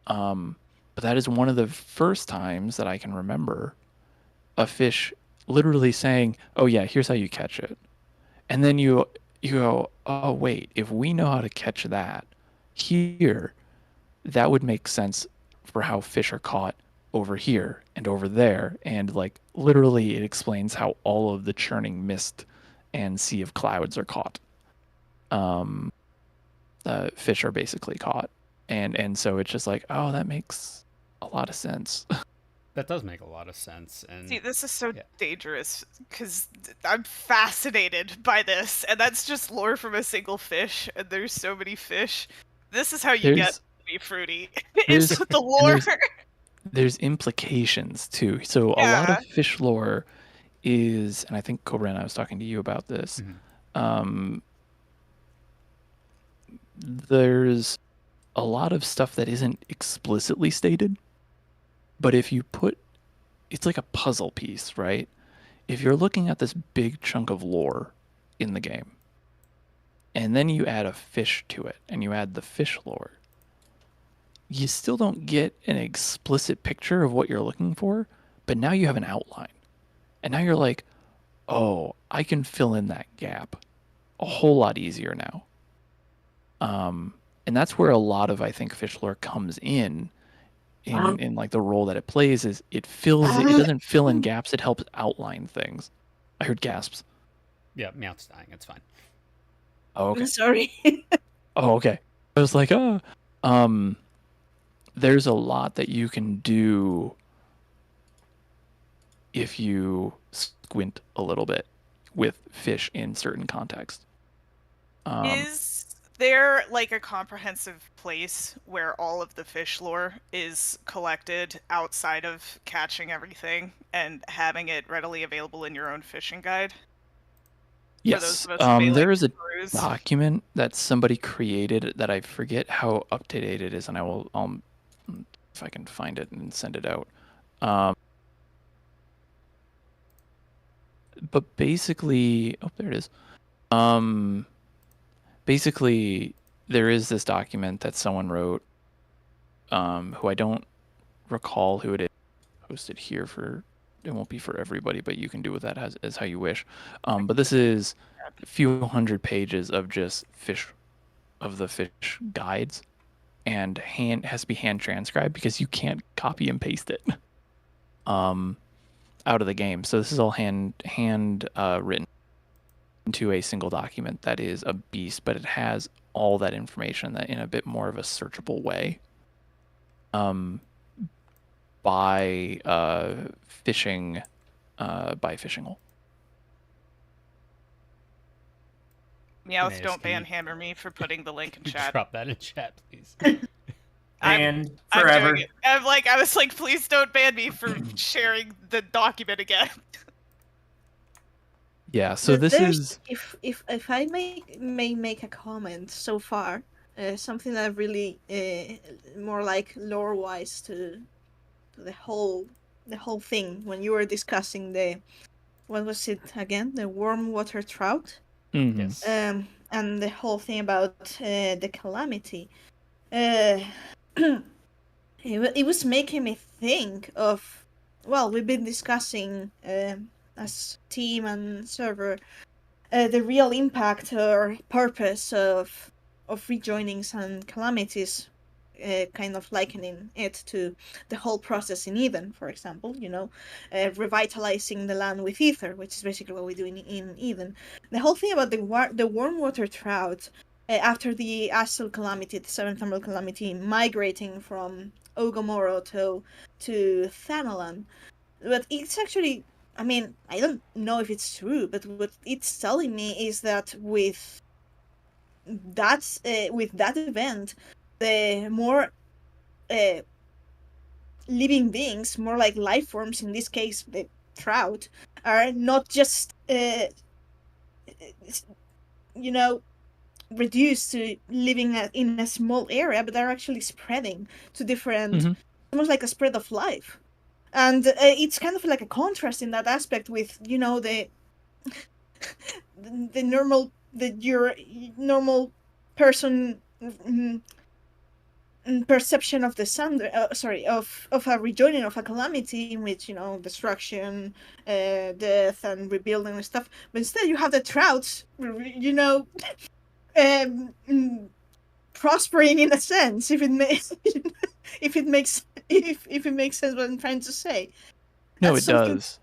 But that is one of the first times that I can remember a fish literally saying, "Oh yeah, here's how you catch it." And then you go, "Oh wait, if we know how to catch that here, that would make sense for how fish are caught over here and over there." And like literally it explains how all of the churning mist and sea of clouds are caught. Fish are basically caught. And so it's just like, oh, that makes a lot of sense. That does make a lot of sense. And See, this is so yeah. dangerous because I'm fascinated by this, and that's just lore from a single fish, and there's so many fish. This is how you get There's- to be fruity. there's- It's with the and lore. there's implications too. So a lot Yeah. of fish lore is, and I think Cobra and I was talking to you about this. There's a lot of stuff that isn't explicitly stated, but if you put, it's like a puzzle piece, right? If you're looking at this big chunk of lore in the game, and then you add a fish to it, and you add the fish lore, you still don't get an explicit picture of what you're looking for, but now you have an outline. And now you're like, oh, I can fill in that gap a whole lot easier now. And that's where a lot of, I think, fish lore comes in like the role that it plays is it doesn't fill in gaps, it helps outline things. I heard gasps. Yeah, Meowth's dying. It's fine. Oh, okay. Sorry. Oh, okay. I was like, there's a lot that you can do if you squint a little bit with fish in certain contexts. Is there like a comprehensive place where all of the fish lore is collected outside of catching everything and having it readily available in your own fishing guide? For those Yes, of us who may there like is a to cruise. document that somebody created that I forget how up to date it is, and I'll if I can find it and send it out. But basically, oh, there it is. Basically, there is this document that someone wrote, who I don't recall who it is. Posted here for, it won't be for everybody, but you can do with that as how you wish. But this is a few hundred pages of just the fish guides, and has to be hand transcribed because you can't copy and paste it out of the game. So this is all hand written into a single document that is a beast, but it has all that information that in a bit more of a searchable way by fishing hole. Meowth, Nice, don't can you- hammer me for putting the link in Could you chat. drop that in chat, please? And I'm forever. doing it. I was like, please don't ban me for sharing the document again. Yeah, so But this there's- is if I may make a comment so far, something that really more like lore wise to the whole thing when you were discussing the what was it again, the warm water trout, Yes. and the whole thing about the calamity. It was making me think of, well, we've been discussing as team and server the real impact or purpose of rejoinings and calamities, kind of likening it to the whole process in Eden, for example, revitalizing the land with ether, which is basically what we do in Eden. The whole thing about the warm water trout, after the Astral Calamity, the Seventh Emerald Calamity, migrating from Ogomoro to Thanalan. But it's actually, I mean, I don't know if it's true, but what it's telling me is that with that event, the more living beings, more like life forms, in this case the trout, are not just reduced to living in a small area, but they're actually spreading to different, almost like a spread of life. And it's kind of like a contrast in that aspect with the your normal person perception of the sun, of a rejoining of a calamity in which destruction, death and rebuilding and stuff, but instead you have the trouts prospering in a sense, if it makes if it makes sense what I'm trying to say. no, That's it does.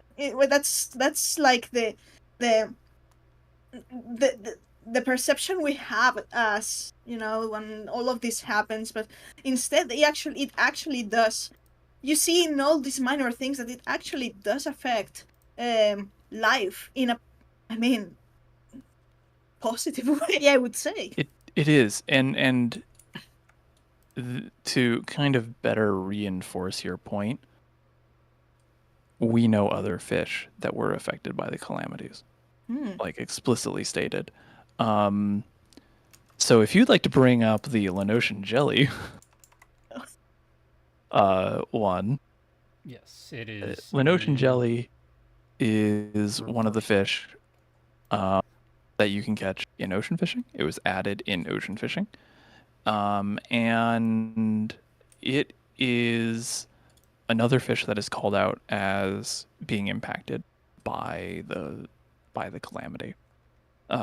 that's like the perception we have as when all of this happens, but instead it actually does. You see in all these minor things that it actually does affect life in a, I mean, positive way, I would say. It is, and to kind of better reinforce your point, we know other fish that were affected by the calamities, like explicitly stated. So if you'd like to bring up the Lenotian jelly, one. Yes, it is. Lenotian jelly is one of the fish that you can catch in ocean fishing. It was added in ocean fishing. And it is another fish that is called out as being impacted by the calamity.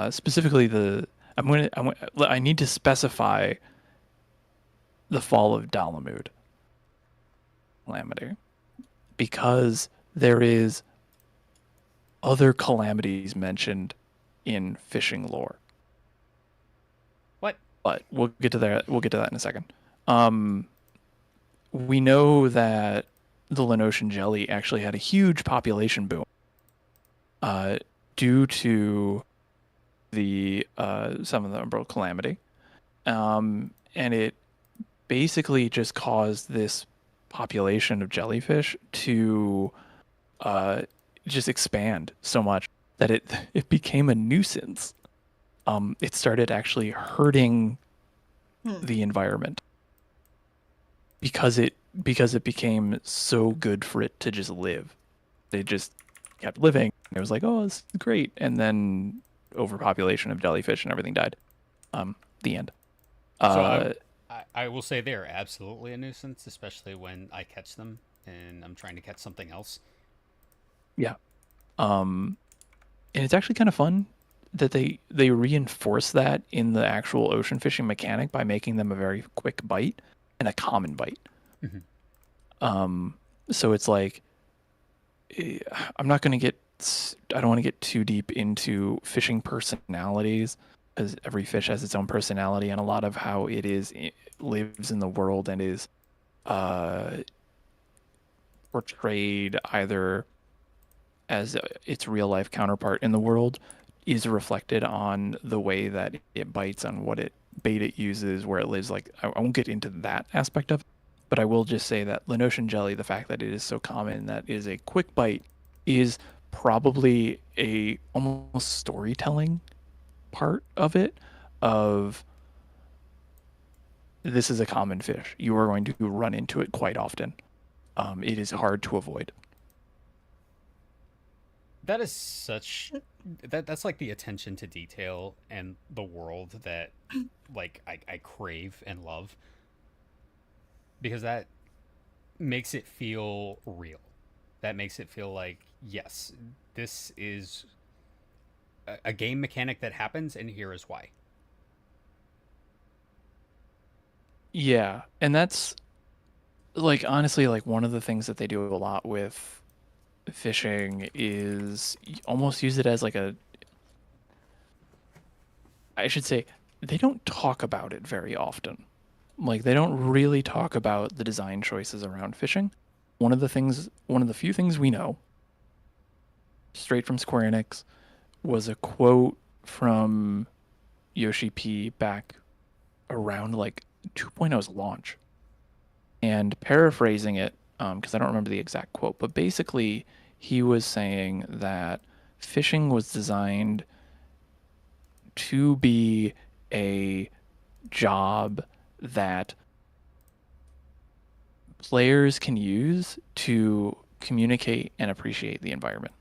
Specifically, I need to specify the fall of Dalamud calamity, because there is other calamities mentioned in fishing lore. What? But we'll get to that. We'll get to that in a second. We know that the Lenotian jelly actually had a huge population boom due to the Seventh Emerald Calamity, and it basically just caused this population of jellyfish to just expand so much that it became a nuisance. It started actually hurting the environment because it became so good for it to just live. They just kept living. It was like, oh, this is great, and then overpopulation of jellyfish and everything died. The end. So I will say they are absolutely a nuisance, especially when I catch them and I'm trying to catch something else. Yeah. And it's actually kind of fun that they reinforce that in the actual ocean fishing mechanic by making them a very quick bite and a common bite. Mhm. So it's like I'm not going to get I don't want to get too deep into fishing personalities because every fish has its own personality and a lot of how it lives in the world and is uh, portrayed either as its real life counterpart in the world is reflected on the way that it bites, on what it bait it uses, where it lives. Like I won't get into that aspect of it, but I will just say that Lanoshan jelly, the fact that it is so common, that it is a quick bite, is probably a almost storytelling part of it. Of this is a common fish. You are going to run into it quite often. It is hard to avoid. That is such that's like the attention to detail and the world that like I crave and love, because that makes it feel real. That makes it feel like, yes, this is a game mechanic that happens, and here is why. Yeah, and that's like honestly like one of the things that they do a lot with fishing is almost use it as like a I should say they don't talk about it very often. Like they don't really talk about the design choices around fishing. One of the few things we know straight from Square Enix was a quote from Yoshi P back around like 2.0's launch. And paraphrasing it, because I don't remember the exact quote, but basically he was saying that fishing was designed to be a job that players can use to communicate and appreciate the environment.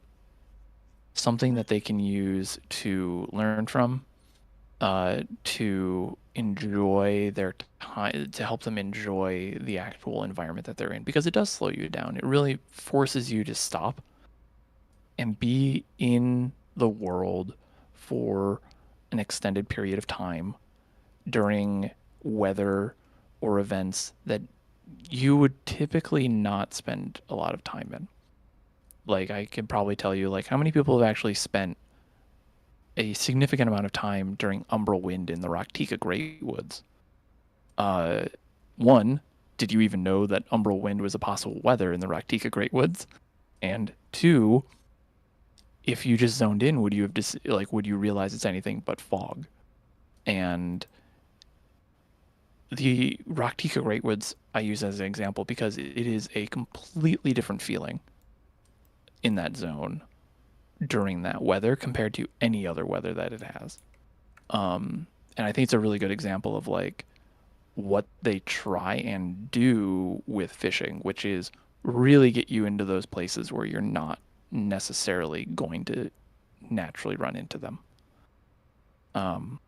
Something that they can use to learn from, to enjoy their time, to help them enjoy the actual environment that they're in, because it does slow you down. It really forces you to stop and be in the world for an extended period of time during weather or events that you would typically not spend a lot of time in. Like I could probably tell you like how many people have actually spent a significant amount of time during umbral wind in the Rocktika Great Woods. Uh, one, did you even know that umbral wind was a possible weather in the Rocktika Great Woods? And two, if you just zoned in, would you have just like would you realize it's anything but fog? And the Rocktika Great Woods I use as an example because it is a completely different feeling in that zone during that weather compared to any other weather that it has. And I think it's a really good example of like what they try and do with fishing, which is really get you into those places where you're not necessarily going to naturally run into them. Um,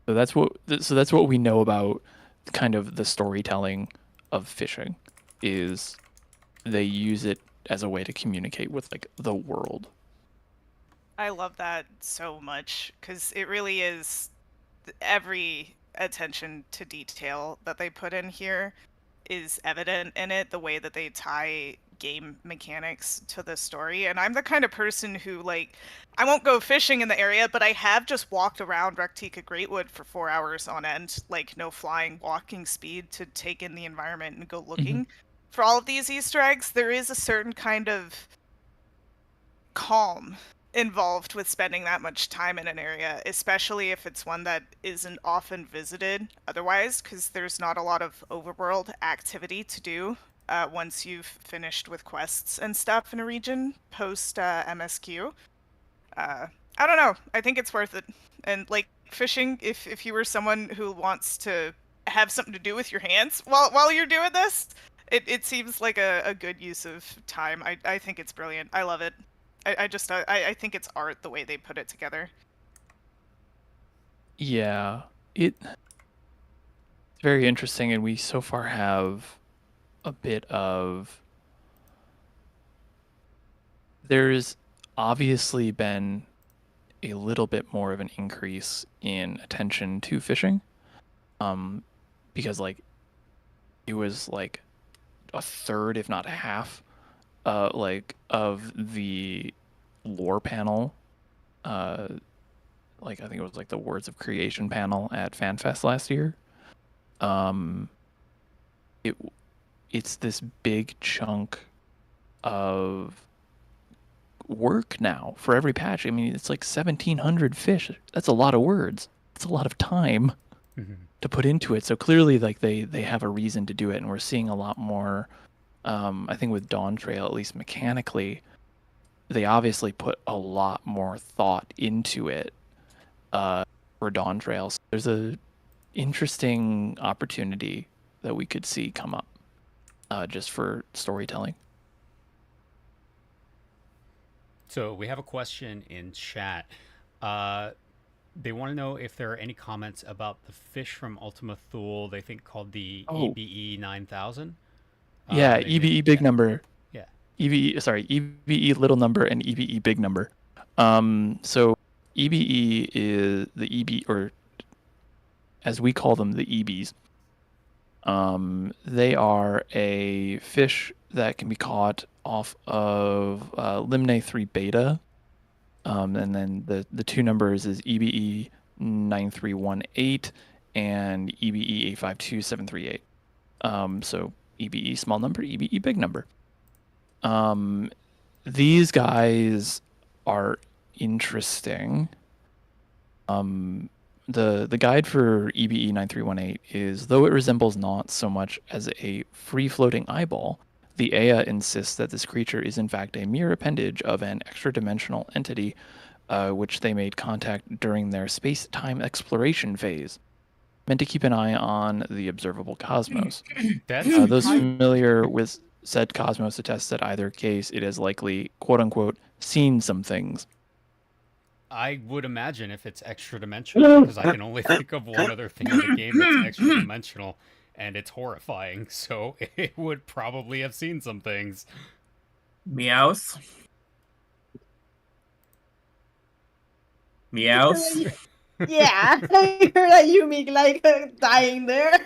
so that's what we know about kind of the storytelling of fishing is they use it as a way to communicate with like the world. I love that so much because it really is every attention to detail that they put in here is evident in it, the way that they tie game mechanics to the story. And I'm the kind of person who, like, I won't go fishing in the area, but I have just walked around Rectica Greatwood for 4 hours on end, like, no flying, walking speed to take in the environment and go looking for all of these Easter eggs. There is a certain kind of calm involved with spending that much time in an area, especially if it's one that isn't often visited otherwise, because there's not a lot of overworld activity to do once you've finished with quests and stuff in a region post MSQ. I don't know. I think it's worth it. And like fishing, if you were someone who wants to have something to do with your hands while you're doing this, it seems like a good use of time. I think it's brilliant. I love it. I think it's art the way they put it together. Yeah, it's very interesting, and we so far have a bit of. There's obviously been a little bit more of an increase in attention to fishing, because like it was like a third, if not half, like of the lore panel, like I think it was like the Words of Creation panel at FanFest last year. It it's this big chunk of work now for every patch. I mean, it's like 1,700 fish. That's a lot of words. It's a lot of time to put into it. So clearly, like they have a reason to do it, and we're seeing a lot more. I think with Dawn Trail, at least mechanically, they obviously put a lot more thought into it for Dawn Trail. So there's a interesting opportunity that we could see come up just for storytelling. So we have a question in chat. They want to know if there are any comments about the fish from Ultima Thule. They think called the EBE 9000. Yeah, they EBE made- big number. Yeah. EBE little number and EBE big number. So EBE is the EB, or as we call them, the EBs. They are a fish that can be caught off of Limne 3 beta. And then the two numbers is EBE 9318 and EBE 852738. So EBE small number, EBE big number. These guys are interesting. The guide for EBE 9318 is, though it resembles not so much as a free-floating eyeball, the Aya insists that this creature is in fact a mere appendage of an extra-dimensional entity, which they made contact during their space-time exploration phase, meant to keep an eye on the observable cosmos. That's Those familiar with said cosmos attest that either case it has likely, quote-unquote, seen some things. I would imagine if it's extra dimensional, because I can only think of one other thing in the game that's extra dimensional, and it's horrifying. So it would probably have seen some things. Meowth. Meowth. Yeah, I heard that you make like dying there.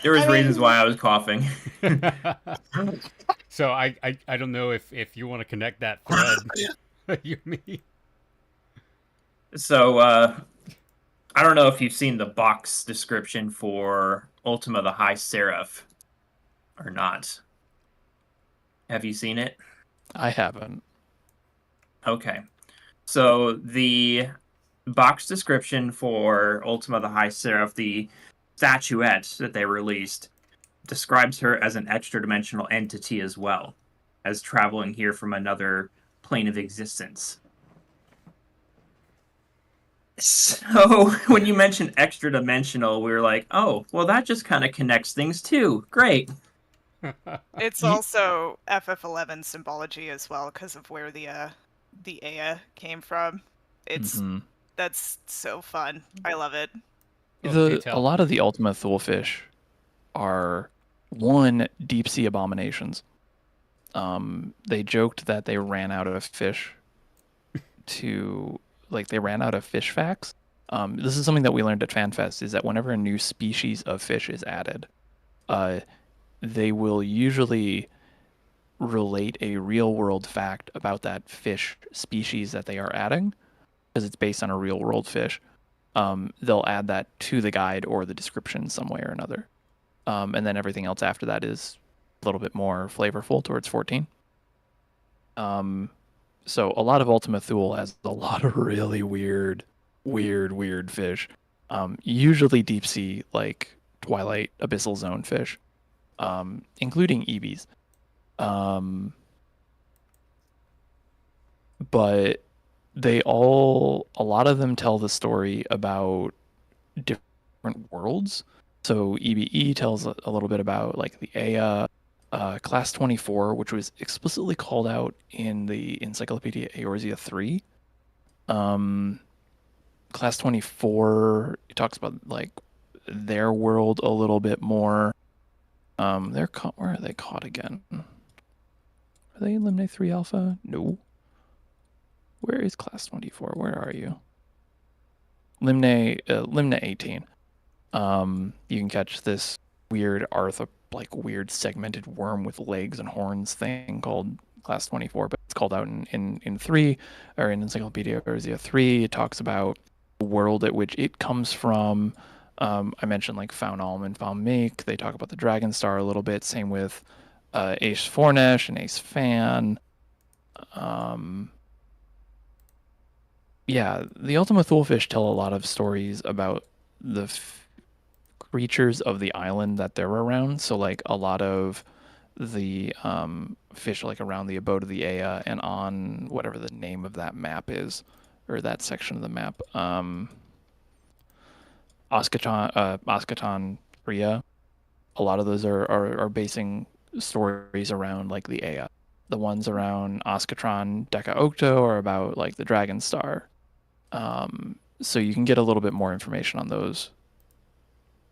There was I mean- reasons why I was coughing. So I don't know if you want to connect that thread. Yumi. So, I don't know if you've seen the box description for Ultima the High Seraph or not. Have you seen it? I haven't. Okay. So, the box description for Ultima the High Seraph, the statuette that they released, describes her as an extra-dimensional entity as well, as traveling here from another plane of existence. So when you mentioned extra dimensional, we were like, oh, well, that just kind of connects things too. Great. It's also FF11 symbology as well because of where the Aya came from. It's Mhm. that's so fun. I love it. Oh, do A tell. lot of the Ultima Thule fish are, one, deep sea abominations. They joked that they ran out of fish they ran out of fish facts. This is something that we learned at FanFest, is that whenever a new species of fish is added, they will usually relate a real world fact about that fish species that they are adding, because it's based on a real world fish. They'll add that to the guide or the description some way or another. And then everything else after that is a little bit more flavorful towards 14. So a lot of Ultima Thule has a lot of really weird fish. Usually deep sea, like Twilight, Abyssal Zone fish, including EBs. But a lot of them tell the story about different worlds. So EBE tells a little bit about like the Aya, Class 24, which was explicitly called out in the Encyclopedia Eorzea 3. Class 24, it talks about like their world a little bit more. They're caught. Where are they caught again? Are they in Limne 3 Alpha? No. Where is class 24? Where are you? Limna 18. You can catch this weird weird segmented worm with legs and horns thing called class 24, but it's called out in 3, or in Encyclopedia Erzia 3. It talks about the world at which it comes from. I mentioned like Found Alm and Found Make. They talk about the Dragon Star a little bit. Same with Ace Fornesh and Ace Fan. Yeah, the Ultima Thule fish tell a lot of stories about the creatures of the island that they're around. So like a lot of the fish like around the abode of the Aya and on whatever the name of that map is, or that section of the map. Oskaton Priya. A lot of those are basing stories around like the Aya. The ones around Oskatron Deca Octo are about like the Dragon Star. So you can get a little bit more information on those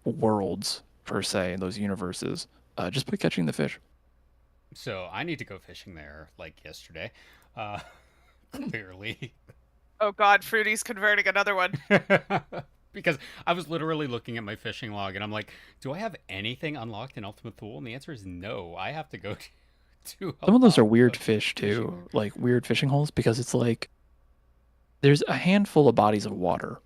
worlds per se, those universes, just by catching the fish. So I need to go fishing there like yesterday. Uh, clearly. Oh God, Fruity's converting another one. Because I was literally looking at my fishing log and I'm like, do I have anything unlocked in Ultimate Thule? And the answer is no. I have to go to Some of those are lot weird of fish too, fishing. like weird fishing holes, because it's like there's a handful of bodies of water.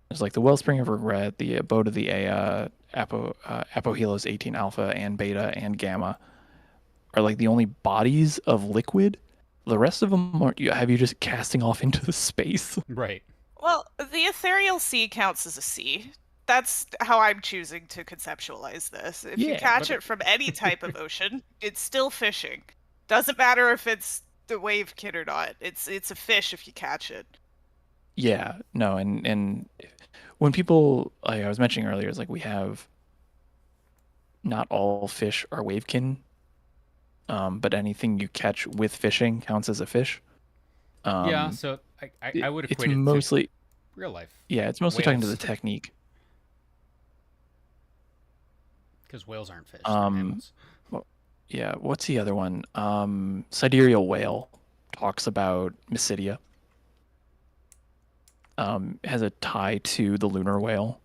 There's like the Wellspring of Regret, the Abode of the Aya, Apohelos 18 Alpha and Beta and Gamma are like the only bodies of liquid. The rest of them are have you just casting off into the space. Right. Well, the ethereal sea counts as a sea. That's how I'm choosing to conceptualize this. If you Yeah, catch but- it from any type of ocean, it's still fishing. Doesn't matter if it's the wave kid or not. It's a fish if you catch it. Yeah, no, and when people, like I was mentioning earlier, it's like we have not all fish are wavekin, but anything you catch with fishing counts as a fish. Yeah, so I would It's equate it mostly to real life. yeah, it's mostly talking to the Whales. technique. Because whales aren't fish, they're Um, mammals. Yeah, what's the other one? Sidereal whale talks about Mysidia. Has a tie to the lunar whale,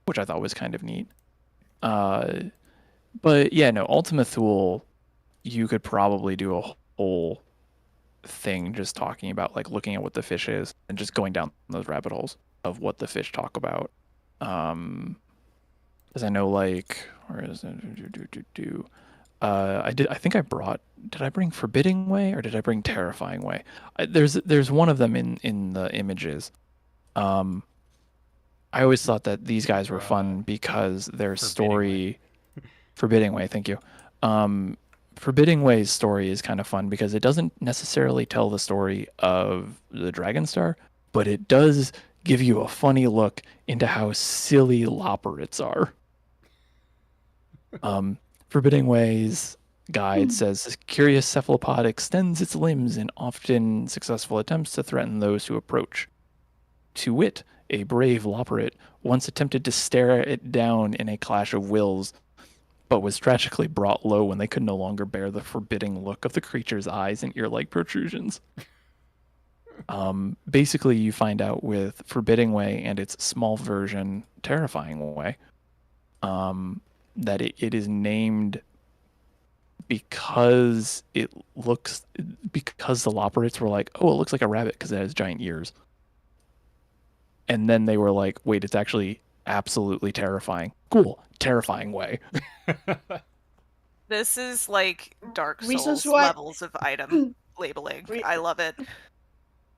which I thought was kind of neat. But yeah, no, Ultima Thule, you could probably do a whole thing just talking about like looking at what the fish is and just going down those rabbit holes of what the fish talk about. Because I know like where is it? I think I brought. Did I bring Forbidding Way or did I bring Terrifying Way? There's one of them in the images. I always thought that these guys were fun because their Forbidding story, Forbidding Way, thank you. Forbidding Way's story is kind of fun because it doesn't necessarily tell the story of the Dragon Star, but it does give you a funny look into how silly Loporrits are. Forbidding Way's guide says this curious cephalopod extends its limbs in often successful attempts to threaten those who approach. To wit, a brave Loporrit once attempted to stare it down in a clash of wills, but was tragically brought low when they could no longer bear the forbidding look of the creature's eyes and ear-like protrusions. Basically, you find out with Forbidding Way and its small version, Terrifying Way, that it is named because the Loporrits were like, oh, it looks like a rabbit because it has giant ears. And then they were like, wait, it's actually absolutely terrifying. Cool, Terrifying Way. This is like Dark Reasons Souls why- levels of item labeling. Re- I love it.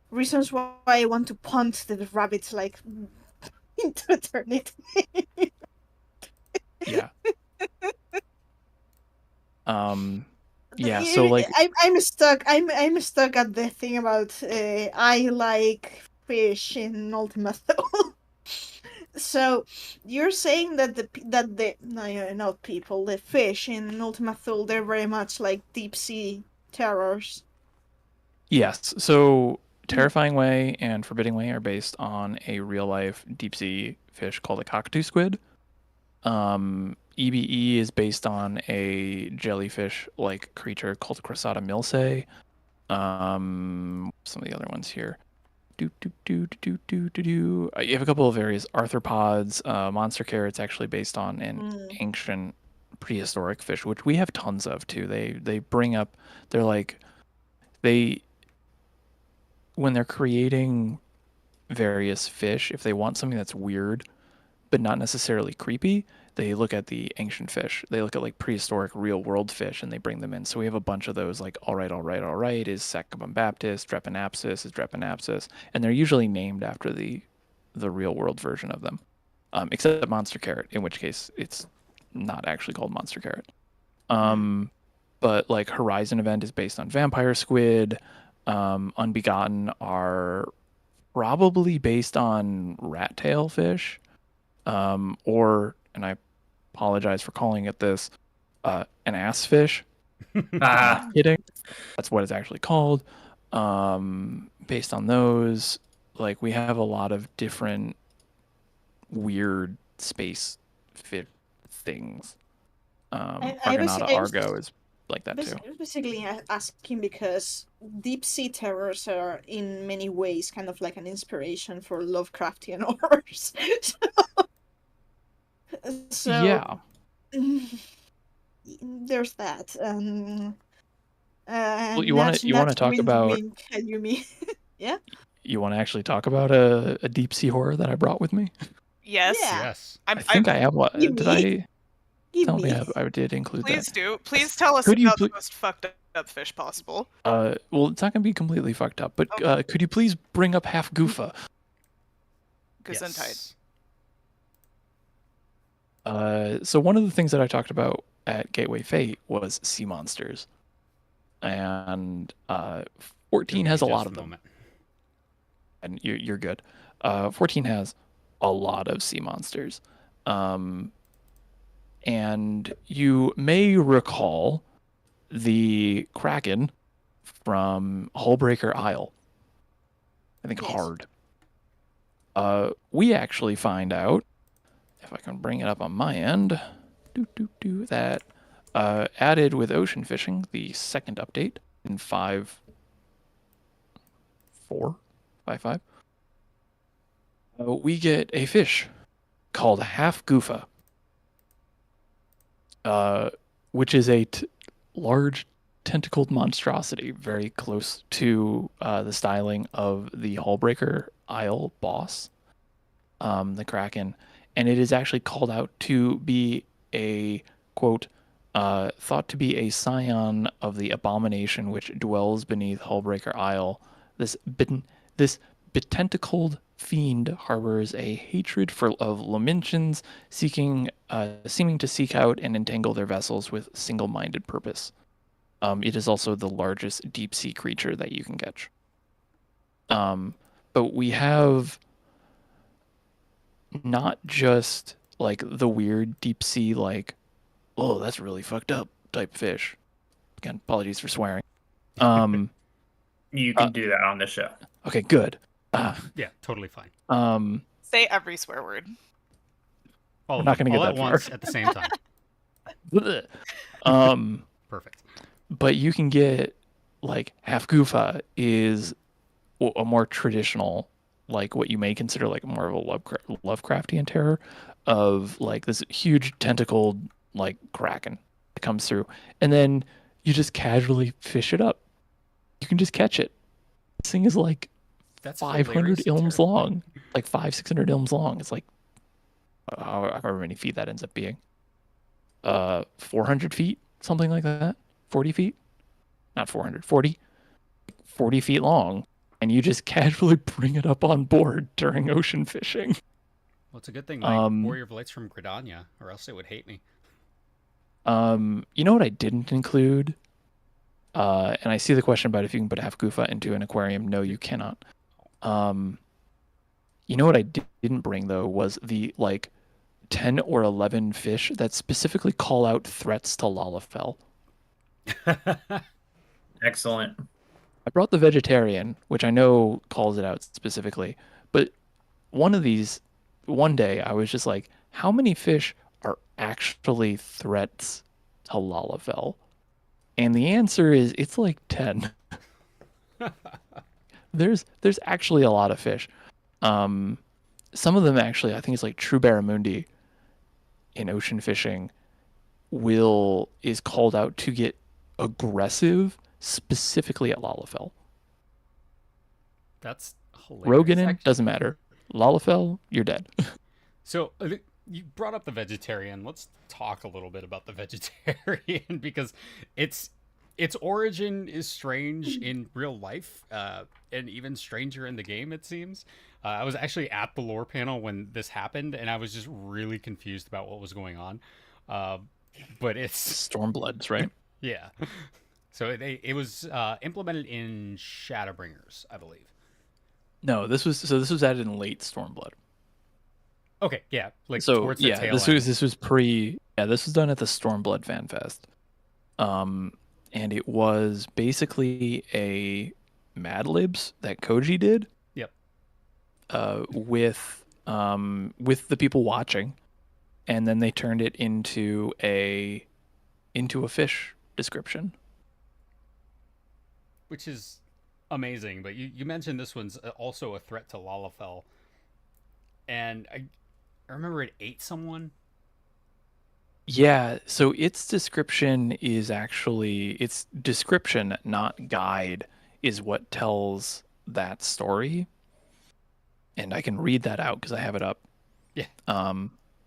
Reasons why I want to punt the rabbits like into eternity. Yeah. Yeah, so like I'm stuck. I'm stuck at the thing about I like fish in Ultima Thule. So you're saying that not people, the fish in Ultima Thule, they're very much like deep sea terrors. yes. So Terrifying Way and Forbidding Way are based on a real life deep sea fish called a cockatoo squid. EBE is based on a jellyfish like creature called Cressata milsae. Some of the other ones here. You have a couple of areas. Arthropods, monster carrots, actually based on an ancient prehistoric fish, which we have tons of too. They bring up. They're like when they're creating various fish, if they want something that's weird but not necessarily creepy, they look at the ancient fish. They look at like prehistoric real world fish and they bring them in. So we have a bunch of those like all right is Sacabum baptis, Drepanapsis is Drepanapsis, and they're usually named after the real world version of them. Except monster carrot, in which case it's not actually called monster carrot. But like Horizon Event is based on vampire squid. Unbegotten are probably based on rat tail fish. Or, and I apologize for calling it this, an ass fish. Ah, Kidding. That's what it's actually called. Based on those, like we have a lot of different weird space fit things. I was Argonauta Argo is like that too. I was basically asking because deep sea terrors are in many ways kind of like an inspiration for Lovecraftian horrors. So Yeah. there's that. Well, you want to talk about Yeah. You want to actually talk about a deep sea horror that I brought with me? Yes. Yeah. Yes. I think I have one. Give Did me. I Give tell me me. I did include Please that? do. Please tell us Could you about the pl- most fucked up fish possible. Well, it's not gonna be completely fucked up, but could you please bring up half Goofa? Gesundheit. So one of the things that I talked about at Gateway Fate was sea monsters, and 14 has a lot of them. Moment. And you're good. 14 has a lot of sea monsters. And you may recall the Kraken from Hullbreaker Isle. I think Yes. hard. We actually find out, if I can bring it up on my end, that added with ocean fishing, the second update in 5.4, we get a fish called half Goofa, which is a large tentacled monstrosity, very close to the styling of the Hullbreaker Isle boss, the Kraken, and it is actually called out to be a quote thought to be a scion of the abomination which dwells beneath Hullbreaker Isle. This betentacled fiend harbors a hatred of Lamintians, seeming to seek out and entangle their vessels with single-minded purpose. It is also the largest deep-sea creature that you can catch. But we have not just like the weird deep-sea, like, oh, that's really fucked up type fish. Again, apologies for swearing. you can do that on the show. Okay, good. Yeah, totally fine. Say every swear word. All I'm not going to get all that at far. once at the same time. Perfect. But you can get like half Goofa is a more traditional, like what you may consider like more of a Lovecraftian terror of like this huge tentacled like Kraken that comes through, and then you just casually fish it up. You can just catch it. This thing is like That's 500 hilarious and ilms terrifying. long, like 600 ilms long. It's like however many feet that ends up being. 400 feet, something like that. 40 feet, not 400, 40 feet long, and you just casually bring it up on board during ocean fishing. Well, it's a good thing my warrior of light's from Gridania, or else it would hate me. You know what I didn't include? And I see the question about if you can put half Goofa into an aquarium. No, you cannot. You know what I didn't bring though was the like 10 or 11 fish that specifically call out threats to Lalafell. Excellent. I brought the vegetarian, which I know calls it out specifically, but one of these, one day I was just like, how many fish are actually threats to Lalafell? And the answer is it's like 10. There's actually a lot of fish. Some of them actually, I think it's like true barramundi in ocean fishing is called out to get aggressive specifically at Lalafell. That's hilarious. Roganin doesn't matter. Lalafell, you're dead. So you brought up the vegetarian. Let's talk a little bit about the vegetarian because its origin is strange in real life, and even stranger in the game. It seems. I was actually at the lore panel when this happened, and I was just really confused about what was going on. But it's Stormbloods, right? yeah. So it was implemented in Shadowbringers, I believe. No, this was added in late Stormblood. Okay, yeah, like So towards the yeah, tail this end. was done at the Stormblood Fan Fest. And it was basically a Mad Libs that Koji did. Yep. With the people watching, and then they turned it into a fish description. Which is amazing. But you mentioned this one's also a threat to Lalafell, and I remember it ate someone. Yeah, so its description, not guide, is what tells that story. And I can read that out because I have it up. Yeah.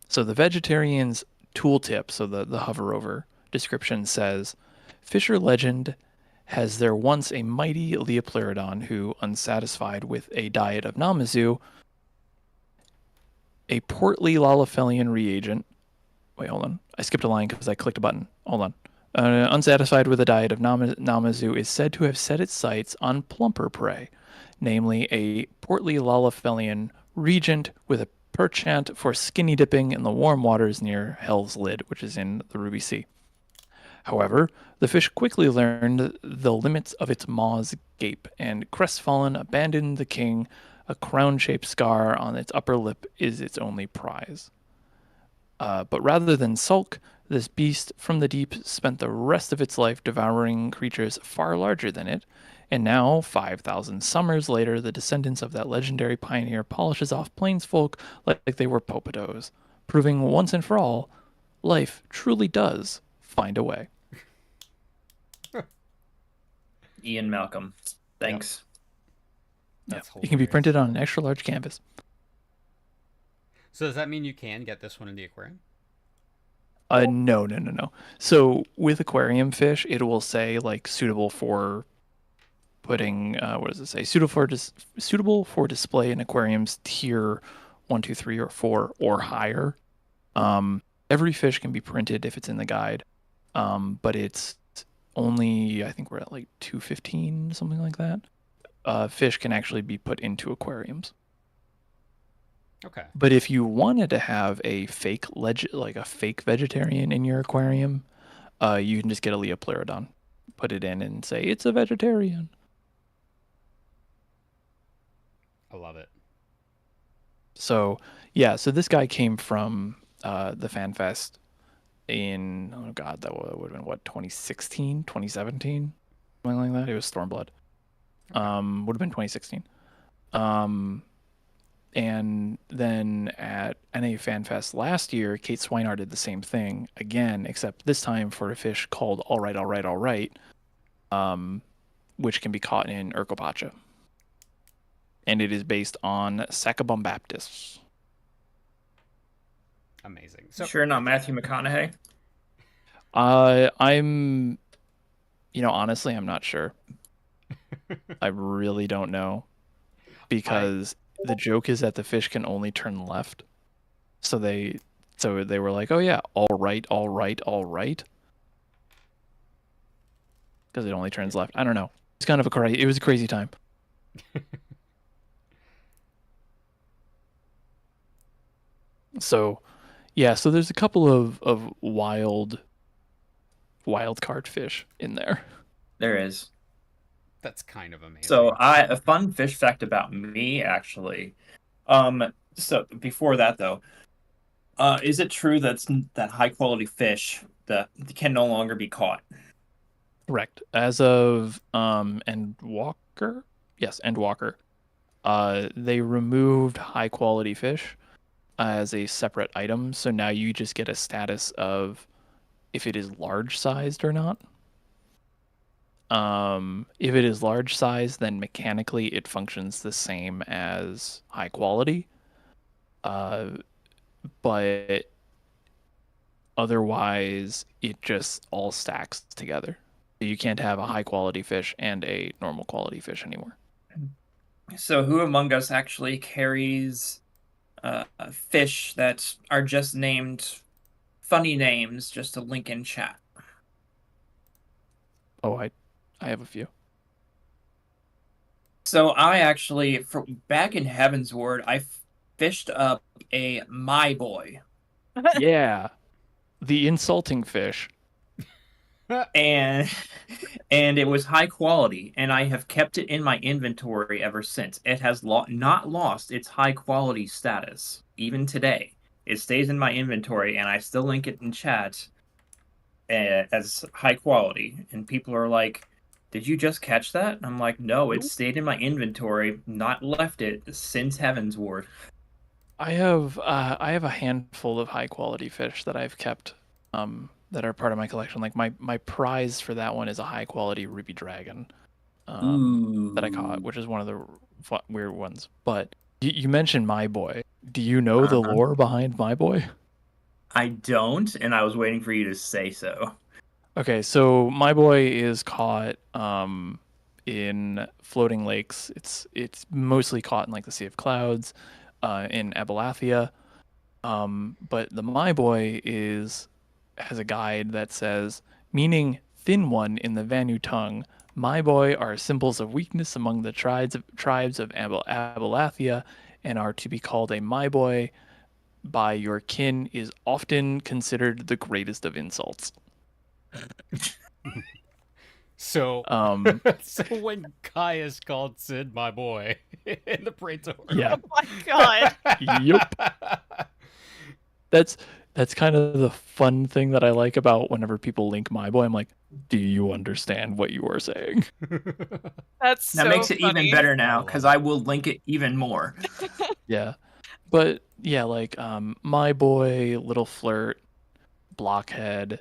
So the vegetarian's tooltip, so the hover over description says, Fisher legend has there once a mighty Leopleurodon who, unsatisfied with a diet of Namazu, a portly Lalafellian reagent. Wait, hold on. I skipped a line because I clicked a button. Hold on. Unsatisfied with a diet of Namazu is said to have set its sights on plumper prey, namely a portly Lalafellian regent with a perchant for skinny dipping in the warm waters near Hell's Lid, which is in the Ruby Sea. However, the fish quickly learned the limits of its maw's gape, and crestfallen abandoned the king. A crown-shaped scar on its upper lip is its only prize. But rather than sulk, this beast from the deep spent the rest of its life devouring creatures far larger than it, and now, 5,000 summers later, the descendants of that legendary pioneer polishes off plains folk like they were popadoes, proving once and for all, life truly does find a way. Ian Malcolm. Thanks. That's It can be hilarious. printed on an extra large canvas. So does that mean you can get this one in the aquarium? No. So with aquarium fish, it will say like suitable for putting. What does it say? Suitable for display in aquariums tier 1, 2, 3, or 4 or higher. Every fish can be printed if it's in the guide, but it's only, I think we're at like 215, something like that. Fish can actually be put into aquariums. Okay. But if you wanted to have a fake like a fake vegetarian in your aquarium, you can just get a Leopleurodon, put it in, and say it's a vegetarian. I love it. So yeah, so this guy came from the FanFest in, oh god, that would have been what, 2016, 2017, something like that. It was Stormblood. Would have been 2016. And then at NA FanFest last year, Kate Swineart did the same thing again, except this time for a fish called All Right, which can be caught in Urcopacha. And it is based on Sacabum Amazing. So Sure, not Matthew McConaughey. I'm, honestly, I'm not sure. I really don't know. Because the joke is that the fish can only turn left. So they were like, oh yeah, all right. Because it only turns left. I don't know. It's kind of it was a crazy time. So, yeah, so there's a couple of wild card fish in there. There is. that's kind of amazing. So a fun fish fact about me actually. So before that though, is it true that high quality fish that can no longer be caught? Correct. As of Endwalker, yes, Endwalker, they removed high quality fish as a separate item, so now you just get a status of if it is large sized or not. If it is large size, then mechanically it functions the same as high quality. But otherwise it just all stacks together. You can't have a high quality fish and a normal quality fish anymore. So, who among us actually carries fish that are just named funny names? Just to link in chat. Oh, I have a few. So I actually, back in Heaven's Word, I fished up a my boy, Yeah. The insulting fish. and and it was high quality, and I have kept it in my inventory ever since. It has not lost its high quality status even today. It stays in my inventory, and I still link it in chat as high quality. And people are like, "Did you just catch that?" And I'm like, "No, it stayed in my inventory, not left it since Heaven's Ward." I have a handful of high quality fish that I've kept that are part of my collection. Like my prize for that one is a high quality ruby dragon that I caught, which is one of the weird ones. But you mentioned my boy. Do you know the Uh-huh. lore behind my boy? I don't, and I was waiting for you to say so. Okay, so my boy is caught in floating lakes. It's mostly caught in like the Sea of Clouds, in Abalathia. But the my boy has a guide that says, meaning thin one in the Vanu tongue. My boy are symbols of weakness among the tribes of Abalathia, and are to be called a my boy by your kin is often considered the greatest of insults. So, Um, so when Caius called Sid my boy in the Praetorium. yeah, Oh my god. yep. That's kind of the fun thing that I like about whenever people link my boy. I'm like, do you understand what you are saying? That's That so makes it funny. even better now love because it. I will link it even more. Yeah. But yeah, like my boy, little flirt, blockhead,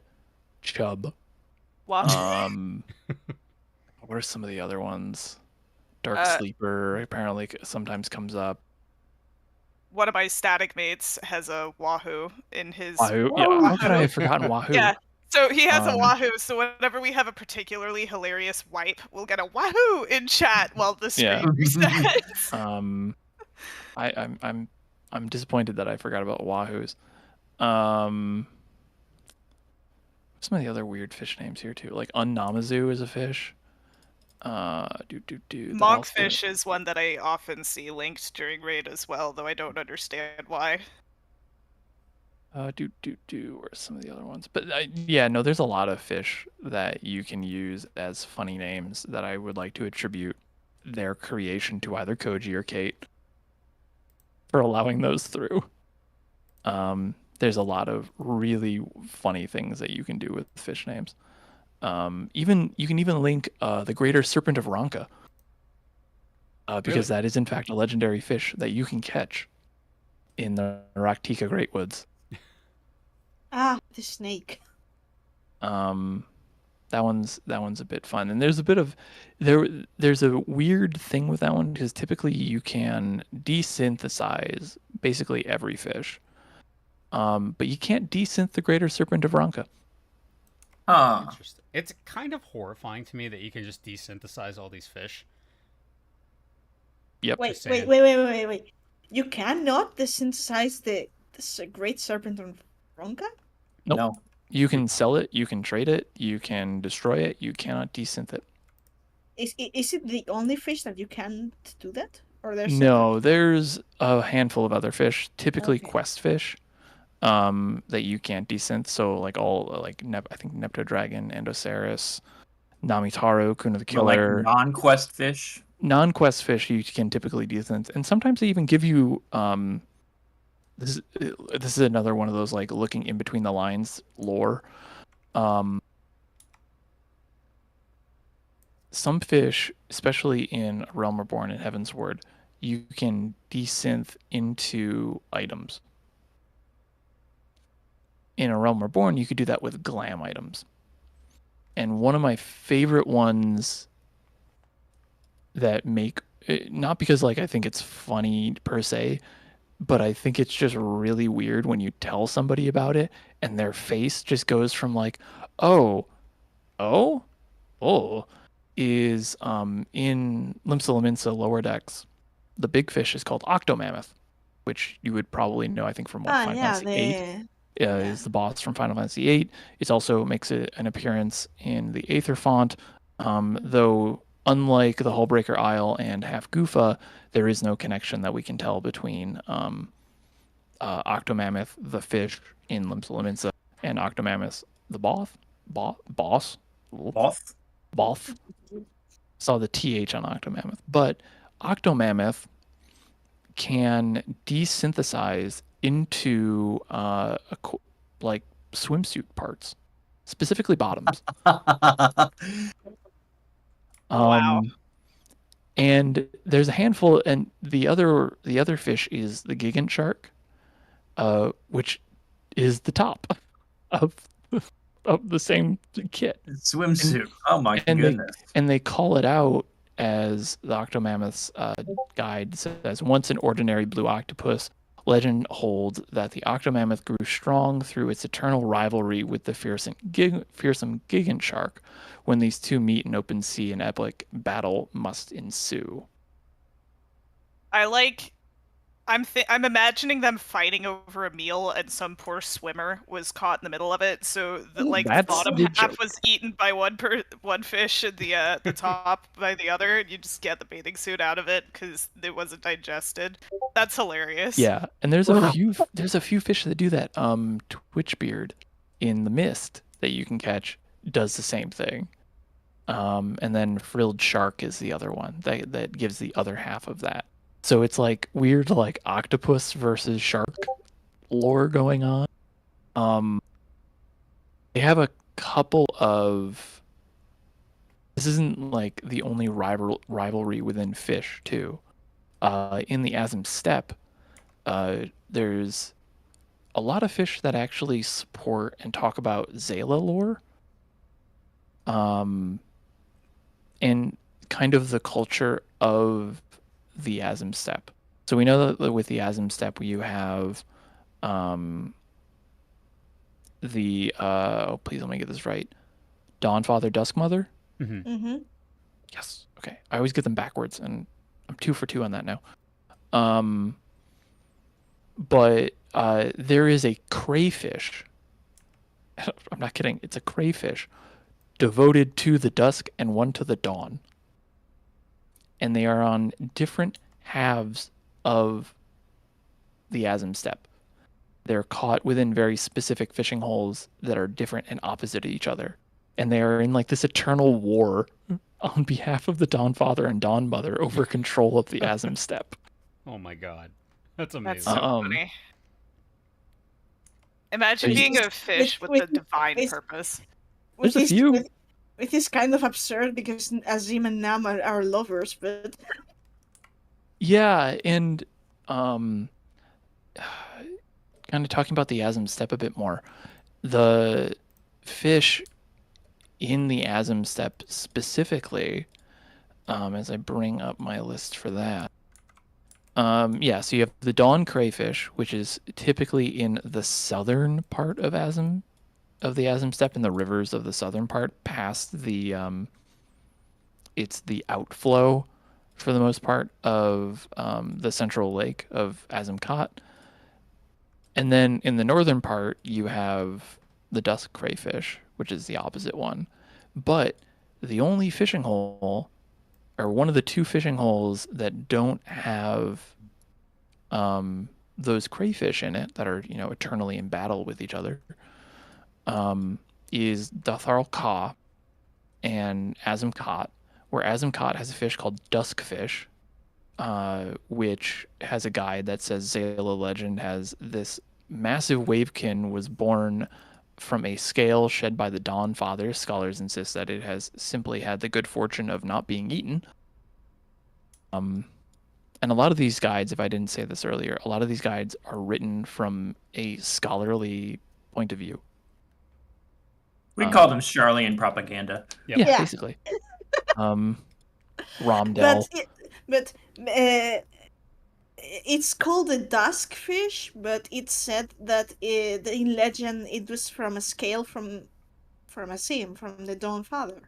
chub. Wow. What are some of the other ones? Dark Uh, sleeper apparently sometimes comes up. One of my static mates has a wahoo in his Wahoo. Yeah, how could I wahoo. have forgotten Wahoo? Yeah. So he has a Um, wahoo. So whenever we have a particularly hilarious wipe, we'll get a wahoo in chat while the yeah. screen resets. I'm disappointed that I forgot about Wahoos. Um, some of the other weird fish names here too, like Unnamazu is a fish. That also Monkfish is one that I often see linked during raid as well, though I don't understand why. or some of the other ones. But yeah, no, there's a lot of fish that you can use as funny names that I would like to attribute their creation to either Koji or Kate for allowing those through. There's a lot of really funny things that you can do with fish names. Even you can even link the Greater Serpent of Ronka, because Really? that is in fact a legendary fish that you can catch in the Raktika Great Woods. Ah, the snake. That one's a bit fun, and there's a bit of there's a weird thing with that one because typically you can desynthesize basically every fish, but you can't desynth the Greater Serpent of Ronka. Huh. Interesting. It's kind of horrifying to me that you can just desynthesize all these fish. Yep. Wait, Just wait, saying. wait, wait, wait, wait. You cannot desynthesize this great serpent on Ronka? Nope. No. You can sell it, you can trade it, you can destroy it. You cannot desynth it. Is it the only fish that you can't do that? Or there's No, there's a handful of other fish, typically Okay. quest fish, that you can't desynth. So like all like I think Neptodragon, Endoceras, Namitaro, Kuna the But like Killer, non-quest fish. non-quest fish you can typically desynth, and sometimes they even give you this is another one of those like looking in between the lines lore. some fish, especially in Realm Reborn and Heavensward, you can desynth into items. In a Realm Reborn, you could do that with glam items. And one of my favorite ones that make, not because like I think it's funny per se, but I think it's just really weird when you tell somebody about it and their face just goes from like, oh, oh, oh, is in Limsa Lominsa lower decks, the big fish is called Octomammoth, which you would probably know, I think, from what, Ah, Final yeah, Fantasy VIII. Is the boss from Final Fantasy VIII. It also makes an appearance in the Aether font, though unlike the Hullbreaker Isle and Half Goofa, there is no connection that we can tell between Octomammoth, the fish in Limsa Lominsa, and Octomammoth, the boss. Boss? Both? Both. Saw the TH on Octomammoth. But Octomammoth can desynthesize into like swimsuit parts, specifically bottoms. Wow. And there's a handful, and the other fish is the gigant shark, which is the top of of the same kit. Swimsuit. Oh my And goodness. they call it out as the Octomammoth's guide says, once an ordinary blue octopus, legend holds that the Octomammoth grew strong through its eternal rivalry with the fearsome gigant shark. When these two meet in open sea, an epic battle must ensue. I'm imagining them fighting over a meal, and some poor swimmer was caught in the middle of it. So the That's bottom the half joke. was eaten by one fish, and the top by the other. And you just get the bathing suit out of it because it wasn't digested. That's hilarious. Yeah, and there's a few fish that do that. Twitchbeard in the mist that you can catch does the same thing. And then frilled shark is the other one that gives the other half of that. So it's like weird like octopus versus shark lore going on. They have a couple of, this isn't like the only rivalry within fish too. In the Azim Steppe, there's a lot of fish that actually support and talk about Zayla lore. And kind of the culture of the Azim Steppe. So we know that with the Azim Steppe, you have oh please let me get this right. Dawnfather, Duskmother? Mm-hmm. Yes. Okay. I always get them backwards, and I'm 2 for 2 on that now. But there is a crayfish. I'm not kidding. It's a crayfish devoted to the dusk and one to the dawn. And they are on different halves of the Azim Steppe. They're caught within very specific fishing holes that are different and opposite of each other. And they are in like this eternal war on behalf of the Dawnfather and Dawnmother over control of the Azim Steppe. Oh my god. That's amazing. That's so funny. Imagine There's- being a fish with a divine with- purpose. There's a few. Which is kind of absurd because Azim and Nam are lovers, but Yeah, and kind of talking about the Azim Steppe a bit more. The fish in the Azim Steppe specifically, as I bring up my list for that. Yeah, so you have the dawn crayfish, which is typically in the southern part of the Azim Steppe, in the rivers of the southern part, past the it's the outflow for the most part of the central lake of Azimkat. And then in the northern part, you have the dusk crayfish, which is the opposite one. But the only fishing hole, or one of the 2 fishing holes that don't have those crayfish in it, that are, eternally in battle with each other, is Datharl Ka and Azimkat, where Azimkat has a fish called Duskfish, which has a guide that says Zayla legend has this massive wavekin was born from a scale shed by the Dawn Father. Scholars insist that it has simply had the good fortune of not being eaten. And a lot of these guides, if I didn't say this earlier, a lot of these guides are written from a scholarly point of view. We call them Charlian propaganda. Yep. Yeah, Yeah. basically. Romdell. But it's called a dusk fish, but it's said that in legend it was from a scale from a sim from the Dawn Father.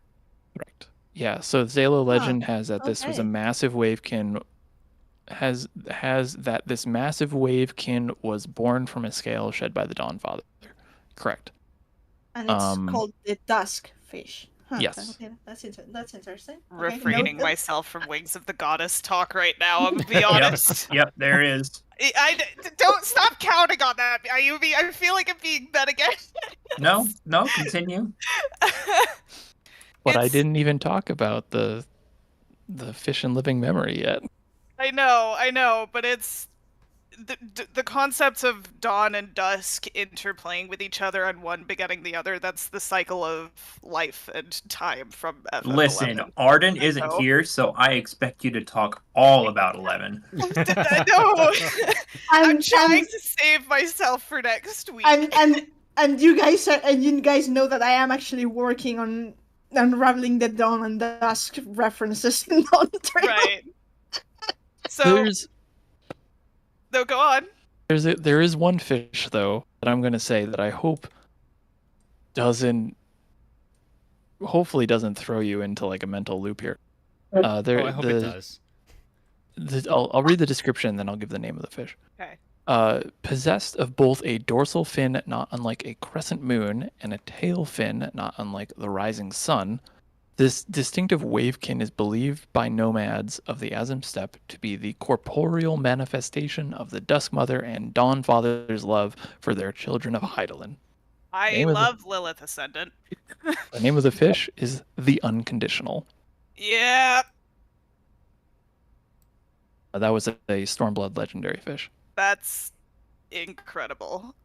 Correct. Yeah, so Zalo legend has that this was a okay. massive wavekin has that this massive wavekin was born from a scale shed by the Dawn Father. Correct. And it's called the dusk fish. Huh. Yes. Okay, that's interesting. Refraining Okay, myself from Wings of the Goddess talk right now, I'm gonna be honest. Yep, there is. I don't stop counting on that, Ayubi. I feel like I'm being bet again. No, continue. But I It's- didn't even talk about the fish in living memory yet. I know, but it's the concepts of dawn and dusk interplaying with each other and one begetting the other. That's the cycle of life and time from FF11. Listen, Arden isn't So- here, so I expect you to talk all about 11. No, I'm And, trying to save myself for next week. and you guys know that I am actually working on unraveling the dawn and dusk references in Dawn Trail. Right. So no, go on. There is one fish though that I'm gonna say that I hope hopefully doesn't throw you into like a mental loop here. I hope it does. I'll read the description, then I'll give the name of the fish. Okay. Possessed of both a dorsal fin not unlike a crescent moon and a tail fin not unlike the rising sun, this distinctive wavekin is believed by nomads of the Azim Steppe to be the corporeal manifestation of the Dusk Mother and Dawn Father's love for their children of Hydaelyn. I love Lilith Ascendant. The name of the fish is the Unconditional. Yeah, That was a Stormblood legendary fish. that's incredible.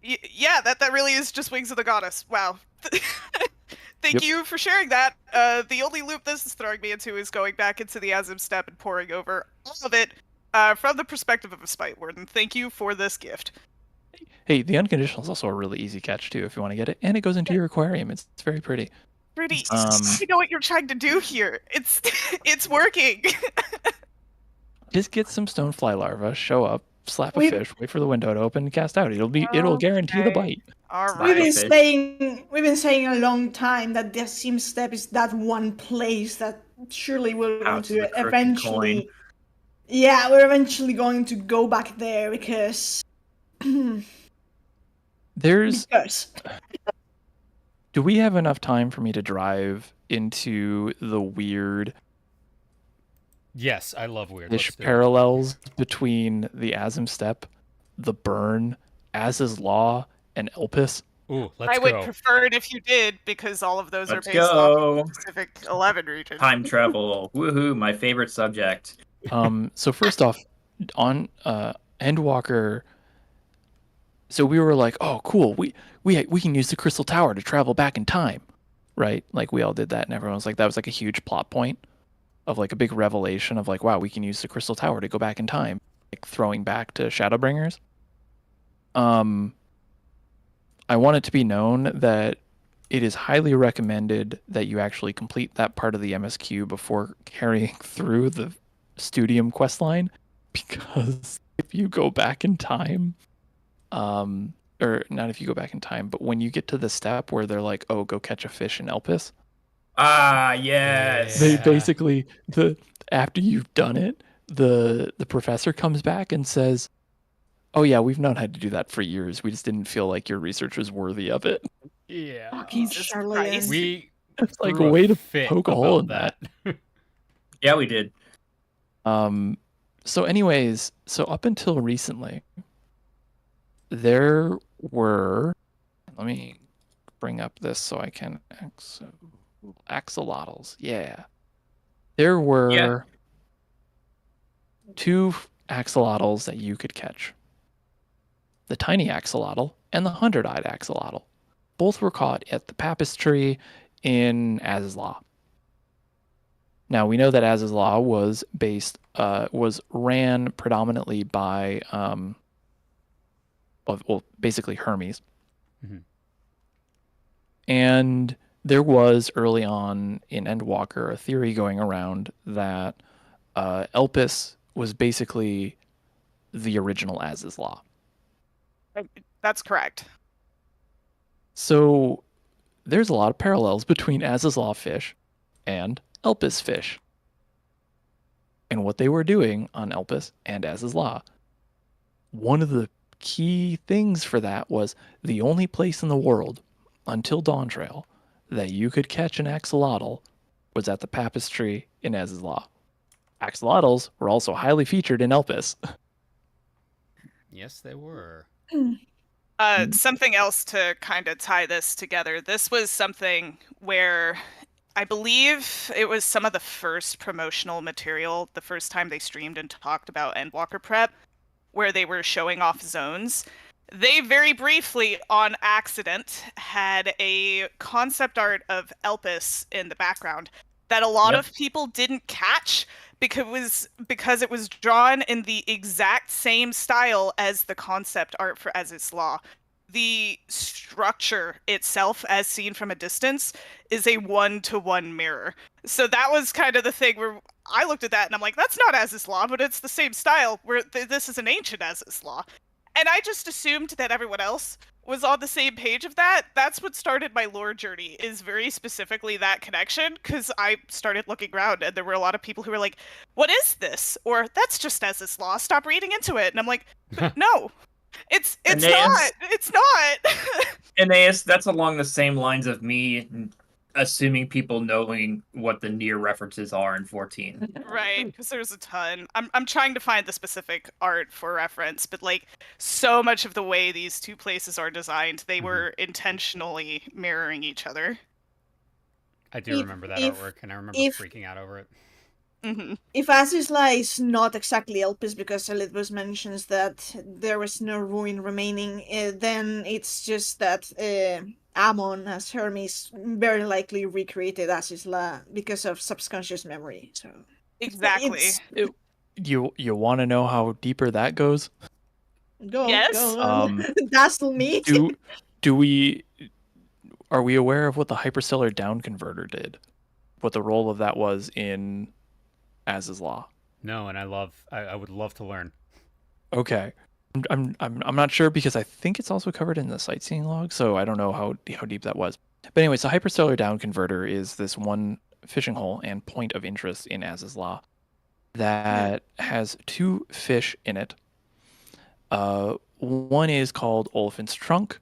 Yeah, that really is just Wings of the Goddess. Wow. Thank you for sharing that. The only loop this is throwing me into is going back into the Azim Steppe and pouring over all of it from the perspective of a Spite Warden. Thank you for this gift. Hey, the Unconditional is also a really easy catch too if you want to get it, and it goes into your aquarium. It's very pretty. Pretty. You know what you're trying to do here. It's working. Just get some stonefly larvae, show up, slap a fish, wait for the window to open, cast out. It'll guarantee the bite. All We've right. been saying a long time that the Sim Step is that one place that surely we're going House of the to crooked eventually. coin. Yeah, we're eventually going to go back there because. There's. Because. Do we have enough time for me to drive into the weird Yes, I love weird. fish Let's do it. parallels between the Azim Steppe, the Burn, Az's Law, and Elpis? Ooh, let's I would go. prefer it if you did, because all of those Let's are based off go. of the Pacific 11 region. Time travel. Woohoo, my favorite subject. So first off, on Endwalker, so we were like, oh cool, we can use the Crystal Tower to travel back in time, right? Like we all did that, and everyone was like, that was like a huge plot point of like a big revelation of like, wow, we can use the Crystal Tower to go back in time, like throwing back to Shadowbringers. I want it to be known that it is highly recommended that you actually complete that part of the MSQ before carrying through the Studium questline, because if you go back in time, or not if you go back in time, but when you get to the step where they're like, oh, go catch a fish in Elpis, Ah, yes. they Yeah. basically, after you've done it, the professor comes back and says, oh yeah, we've known how to do that for years. We just didn't feel like your research was worthy of it. Yeah. Fucking Jesus Charlotte. Christ. We It's like a threw way to fit poke a hole in about that. Yeah, we did. So anyways, so up until recently, there were, let me bring up this so I can, axolotls, yeah. There were two axolotls that you could catch. the tiny axolotl and the 100-eyed axolotl. Both were caught at the Papist tree in Az's Law. Now we know that Az's Law was ran predominantly by basically Hermes. Mhm. And there was early on in Endwalker a theory going around that Elpis was basically the original Az's Law. That's correct. So there's a lot of parallels between Az's Law fish and Elpis fish and what they were doing on Elpis and Az's Law. One of the key things for that was the only place in the world until Dawn Trail that you could catch an axolotl was at the Papist tree in Az's Law. Axolotls were also highly featured in Elpis. Yes, they were. Something else to kind of tie this together. This was something where I believe it was some of the first promotional material, the first time they streamed and talked about Endwalker Prep, where they were showing off zones. They very briefly, on accident, had a concept art of Elpis in the background that a lot of people didn't catch because it was drawn in the exact same style as the concept art for Az's Law. The structure itself, as seen from a distance, is a one-to-one mirror. So that was kind of the thing where I looked at that and I'm like, that's not Az's Law, but it's the same style, where this is an ancient Az's Law. And I just assumed that everyone else was on the same page of that. That's what started my lore journey, is very specifically that connection, because I started looking around and there were a lot of people who were like, what is this? Or, that's just Az's Law, stop reading into it. And I'm like, but no, it's not. It's not. Aeneas, that's along the same lines of me assuming people knowing what the near references are in 14. Right, because there's a ton. I'm trying to find the specific art for reference, but like so much of the way these two places are designed, they were intentionally mirroring each other. I do remember that artwork, and I remember freaking out over it. If Az's Law is not exactly Elpis, because Elidbus mentions that there was no ruin remaining, then it's just that Ammon as Hermes very likely recreated Az's Law because of subconscious memory. So Exactly. You want to know how deeper that goes? Go Yes. on. Dazzle me. Are we aware of what the hyperstellar down converter did? What the role of that was in Az's Law? No, and I would love to learn. Okay. I'm not sure because I think it's also covered in the sightseeing log, so I don't know how deep that was. But anyway, so hyperstellar down converter is this one fishing hole and point of interest in Az's Law that has two fish in it. One is called Oliphant's Trunk,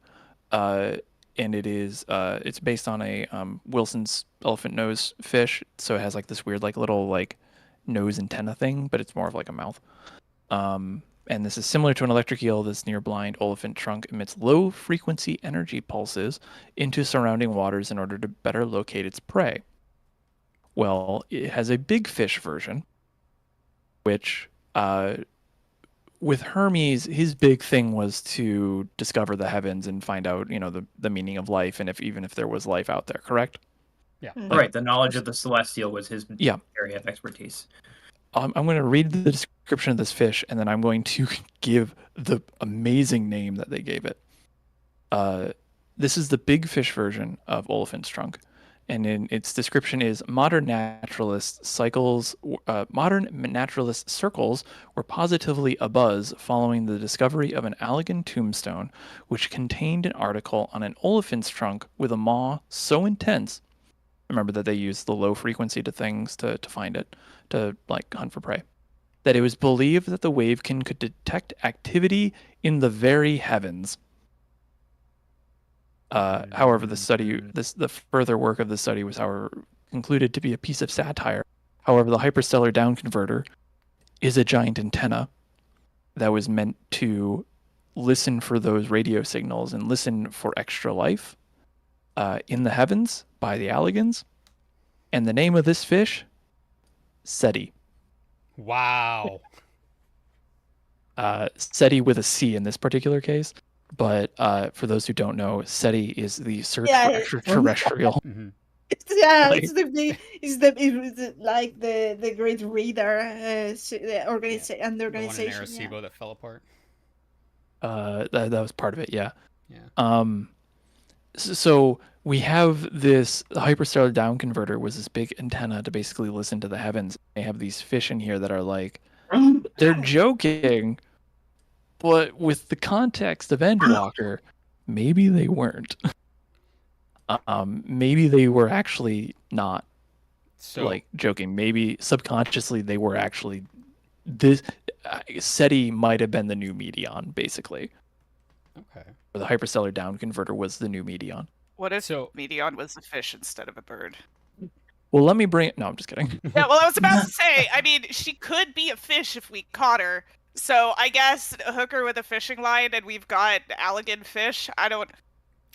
and it's based on a Wilson's elephant nose fish, so it has like this weird like little like nose antenna thing, but it's more of like a mouth. And this is similar to an electric eel. This near blind Oliphant Trunk emits low frequency energy pulses into surrounding waters in order to better locate its prey. Well, it has a big fish version, which with Hermes, his big thing was to discover the heavens and find out, the meaning of life, and even if there was life out there, correct? Yeah. Right, the knowledge of the celestial was his area of expertise. I'm going to read the description of this fish, and then I'm going to give the amazing name that they gave it. This is the big fish version of Oliphant's Trunk, and in its description is modern naturalist circles were positively abuzz following the discovery of an Allegan tombstone, which contained an article on an Oliphant's Trunk with a maw so intense. Remember that they used the low frequency to things to find it, to like hunt for prey. That it was believed that the wavekin could detect activity in the very heavens. However, the further work of the study was, concluded to be a piece of satire. However, the hyperstellar down converter is a giant antenna that was meant to listen for those radio signals and listen for extra life in the heavens by the Alligans. And the name of this fish, SETI. Wow. SETI with a C in this particular case. But for those who don't know, SETI is the search Yeah, for extraterrestrial. Hmm. Yeah, Like- it's like the great reader the organization and the The one in organization. Arecibo Yeah. that fell apart. That was part of it, yeah. Yeah. So we have this hyperstellar down converter was this big antenna to basically listen to the heavens. They have these fish in here that are like, they're joking, but with the context of Endwalker, maybe they weren't. Maybe they were actually not So like joking. Maybe subconsciously they were actually this. SETI might have been the new Medion, basically. okay. Or the hyperstellar down converter was the new Medion. What if So Meteon was a fish instead of a bird? Well, let me bring it. No, I'm just kidding. Yeah, well, I was about to say, I mean, she could be a fish if we caught her. So I guess hook her with a fishing line and we've got Allegan fish.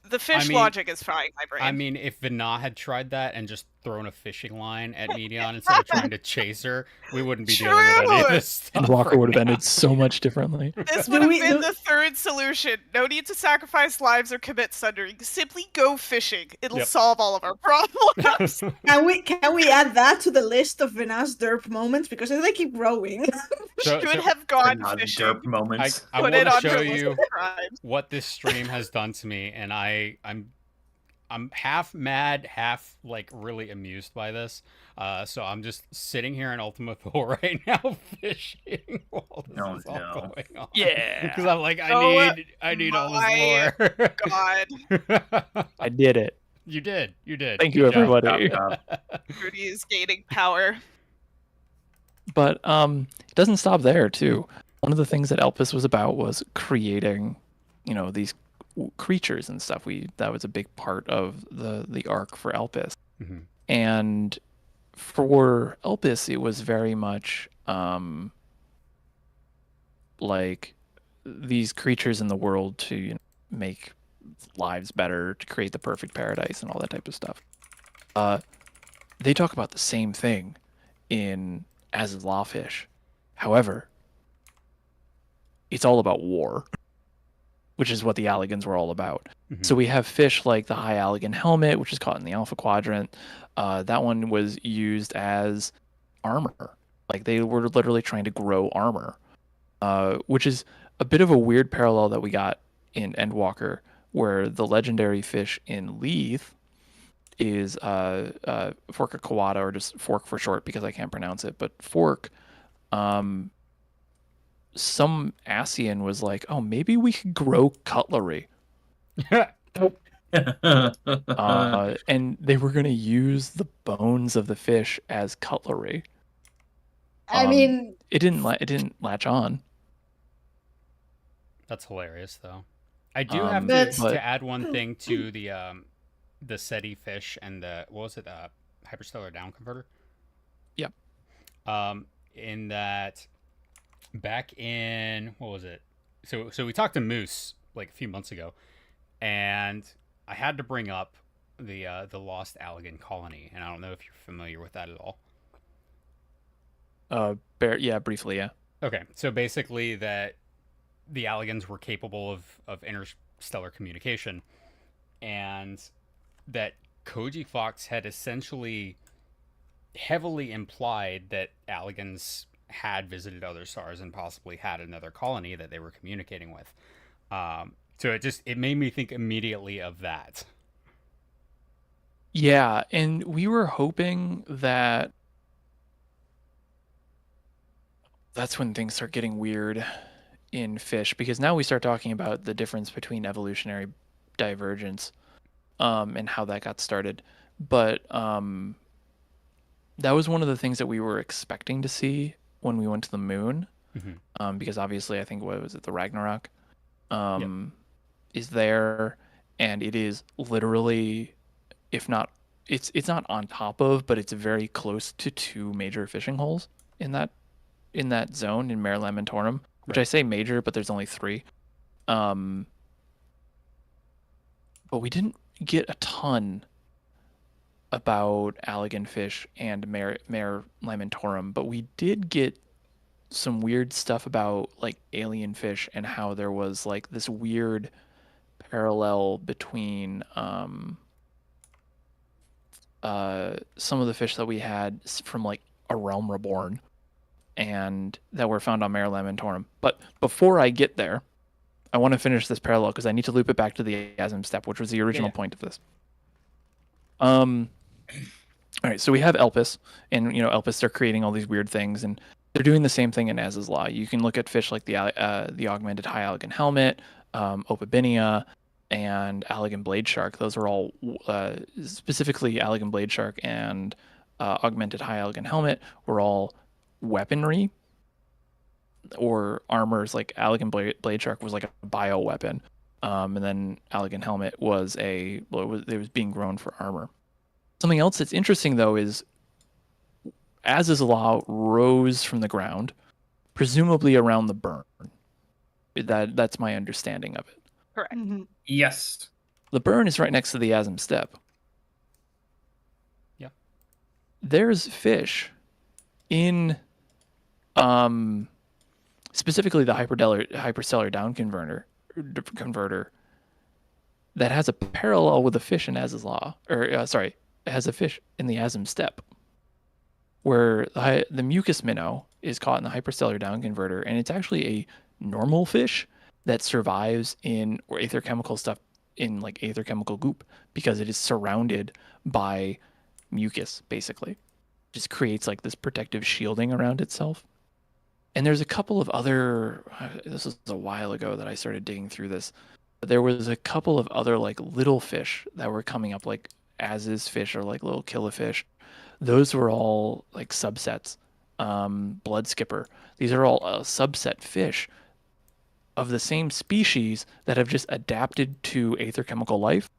The fish mean- logic is frying my brain. I mean, if Vana had tried that and just thrown a fishing line at Medion instead of trying to chase her, we wouldn't be dealing with any of True. this stuff. And Walker right would have now. ended so much differently. This Do would have we- been do- the third solution. No need to sacrifice lives or commit sundering. Simply go fishing. It'll Yep. solve all of our problems. Can we add that to the list of Vena's derp moments because they keep growing? So- Should so have gone Not fishing. derp moments. I Put want it to on show her list you of crimes. what this stream has done to me, and I'm half mad, half like really amused by this. So I'm just sitting here in Ultima Thor right now fishing while this Oh, is all no. going on. Yeah. Because I'm like, Oh I need all my this lore. God, I did it. You did. Thank you, Good job. everybody. Rudy is gaining power. But it doesn't stop there too. One of the things that Elpis was about was creating, these creatures and stuff. That was a big part of the arc for Elpis. Mhm. And for Elpis, it was very much like these creatures in the world to make lives better, to create the perfect paradise and all that type of stuff. They talk about the same thing in As is Lawfish. However, it's all about war, which is what the Alligans were all about. Mhm. So we have fish like the High Alligan Helmet, which is caught in the Alpha Quadrant. That one was used as armor. Like they were literally trying to grow armor, which is a bit of a weird parallel that we got in Endwalker, where the legendary fish in Leith is Fork Kawada, or just Fork for short because I can't pronounce it. But Fork, some Asian was like, oh, maybe we could grow cutlery. And they were going to use the bones of the fish as cutlery. I mean, It didn't latch on. That's hilarious, though. I do Um, have But- to add one thing to the SETI fish and the hyperstellar down converter. Yep. In that, back in what was it? So we talked to Moose like a few months ago, and I had to bring up the Lost Allegan colony, and I don't know if you're familiar with that at all. Briefly, yeah. Okay, so basically that the Alligans were capable of interstellar communication, and that Koji Fox had essentially heavily implied that Alligans had visited other stars and possibly had another colony that they were communicating with. So it made me think immediately of that. Yeah, and we were hoping that that's when things start getting weird in fish, because now we start talking about the difference between evolutionary divergence and how that got started. But that was one of the things that we were expecting to see when we went to the moon, because obviously I think, what was it, the Ragnarok is there, and it is literally, if not, it's not on top of, but it's very close to two major fishing holes in that zone in Mare Lamentorum, which I say major, but there's only 3. But we didn't get a ton about Allegan fish and Mare Lamentorum, but we did get some weird stuff about like alien fish and how there was like this weird parallel between some of the fish that we had from like A Realm Reborn and that were found on Mare Lamentorum. But before I get there, I want to finish this parallel because I need to loop it back to the Asm step, which was the original point of this. All right, so we have Elpis, and Elpis, they're creating all these weird things, and they're doing the same thing in Az's Law. You can look at fish like the augmented high elegant helmet, Opabinia, and Allegan blade shark. Those are all specifically Allegan blade shark and augmented high elegant helmet were all weaponry or armors. Like Allegan blade shark was like a bio weapon, and then Allegan helmet was it was being grown for armor. Something else that's interesting, though, is Az's Law rose from the ground, presumably around the burn. That's my understanding of it. Correct. Yes. The burn is right next to the Asm Steppe. Yeah. There's fish in specifically the hyperstellar down converter that has a parallel with a fish in Az's Law. It has a fish in the Asm Steppe where the mucus minnow is caught in the hyperstellar down converter, and it's actually a normal fish that survives in aether chemical stuff in like aether chemical goop because it is surrounded by mucus, basically. Just creates like this protective shielding around itself. And there's a couple of other, this was a while ago that I started digging through this, but there was a couple of other like little fish that were coming up, like Az's fish or like little killifish. Those were all like subsets. Blood skipper. These are all subset fish of the same species that have just adapted to aether chemical life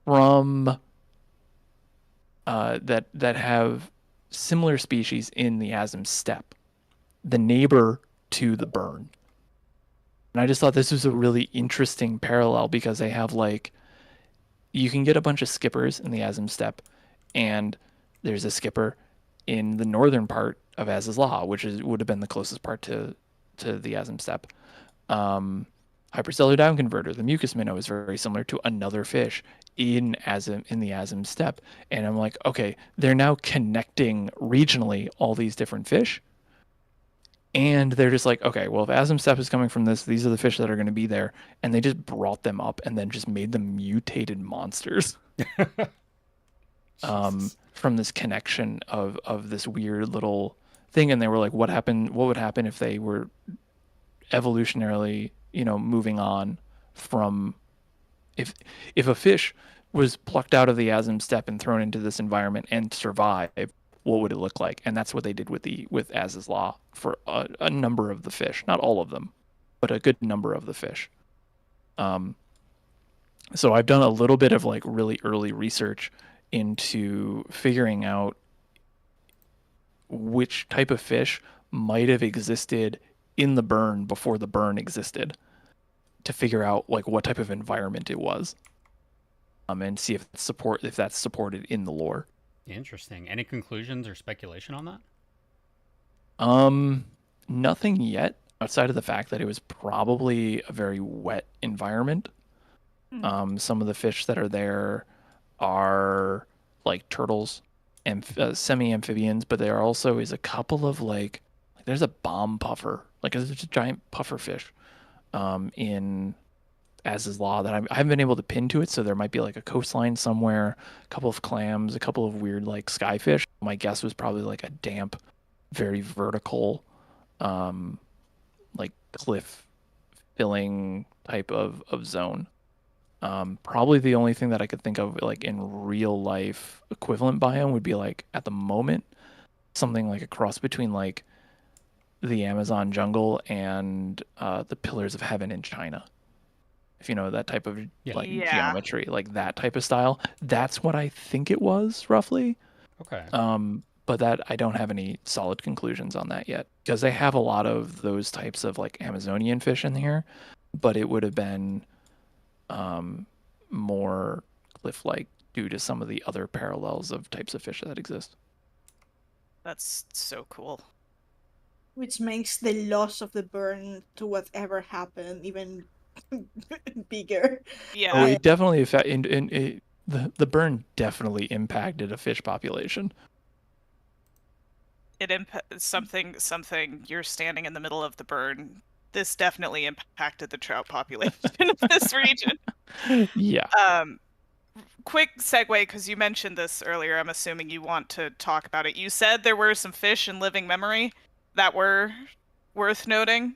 from that have similar species in the Asm Steppe, the neighbor to the burn. And I just thought this was a really interesting parallel because they have like, you can get a bunch of skippers in the Asm Steppe, and there's a skipper in the northern part of Az's Law, which would have been the closest part to the Asm Steppe. Hyperstellar down converter, the mucus minnow, is very similar to another fish in the Asm Steppe. And I'm like, okay, they're now connecting regionally all these different fish. And they're just like, okay, well, if Asm Steppe is coming from this, these are the fish that are going to be there. And they just brought them up and then just made them mutated monsters. From this connection of this weird little thing. And they were like, what would happen if they were evolutionarily, moving on from, if a fish was plucked out of the Asm Steppe and thrown into this environment and survived, what would it look like? And that's what they did with Az's Law for a number of the fish, not all of them, but a good number of the fish. So I've done a little bit of like really early research into figuring out which type of fish might have existed in the burn before the burn existed, to figure out like what type of environment it was, and see if that's supported in the lore. Interesting. Any conclusions or speculation on that? Nothing yet, outside of the fact that it was probably a very wet environment. Some of the fish that are there are like turtles and semi-amphibians, but there also is a couple of like there's a bomb puffer, like there's a giant puffer fish in Az's Law that I haven't been able to pin to it, so there might be like a coastline somewhere, a couple of clams, a couple of weird like skyfish. My guess was probably like a damp, very vertical, like cliff filling type of zone. Probably the only thing that I could think of like in real life equivalent biome would be like at the moment something like a cross between like the Amazon jungle and the Pillars of Heaven in China. If you know that type of geometry, like that type of style, that's what I think it was roughly. Okay. But that I don't have any solid conclusions on that yet because they have a lot of those types of like Amazonian fish in here, but it would have been more cliff-like due to some of the other parallels of types of fish that exist. That's so cool. Which makes the loss of the burn to whatever happened even bigger. Yeah. Oh, it definitely the burn definitely impacted a fish population. Something you're standing in the middle of the burn. This definitely impacted the trout population of this region. Yeah. Quick segue, because you mentioned this earlier. I'm assuming you want to talk about it. You said there were some fish in living memory that were worth noting.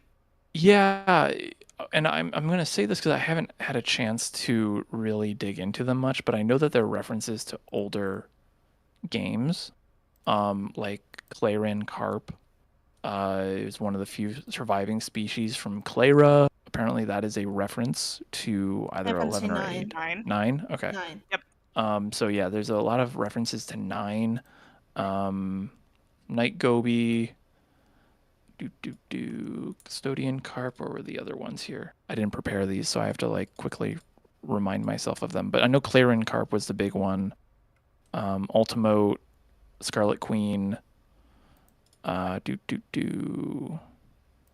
Yeah, and I'm gonna say this because I haven't had a chance to really dig into them much, but I know that they're references to older games, like Clarin carp. Is one of the few surviving species from Clara. Apparently, that is a reference to either Haven't 11 seen or 9. 8. Nine. 9? Okay. 9. So yeah, there's a lot of references to 9. Night Goby, Custodian Carp. What were the other ones here? I didn't prepare these, so I have to like quickly remind myself of them. But I know Clarin Carp was the big one. Ultimote, Scarlet Queen,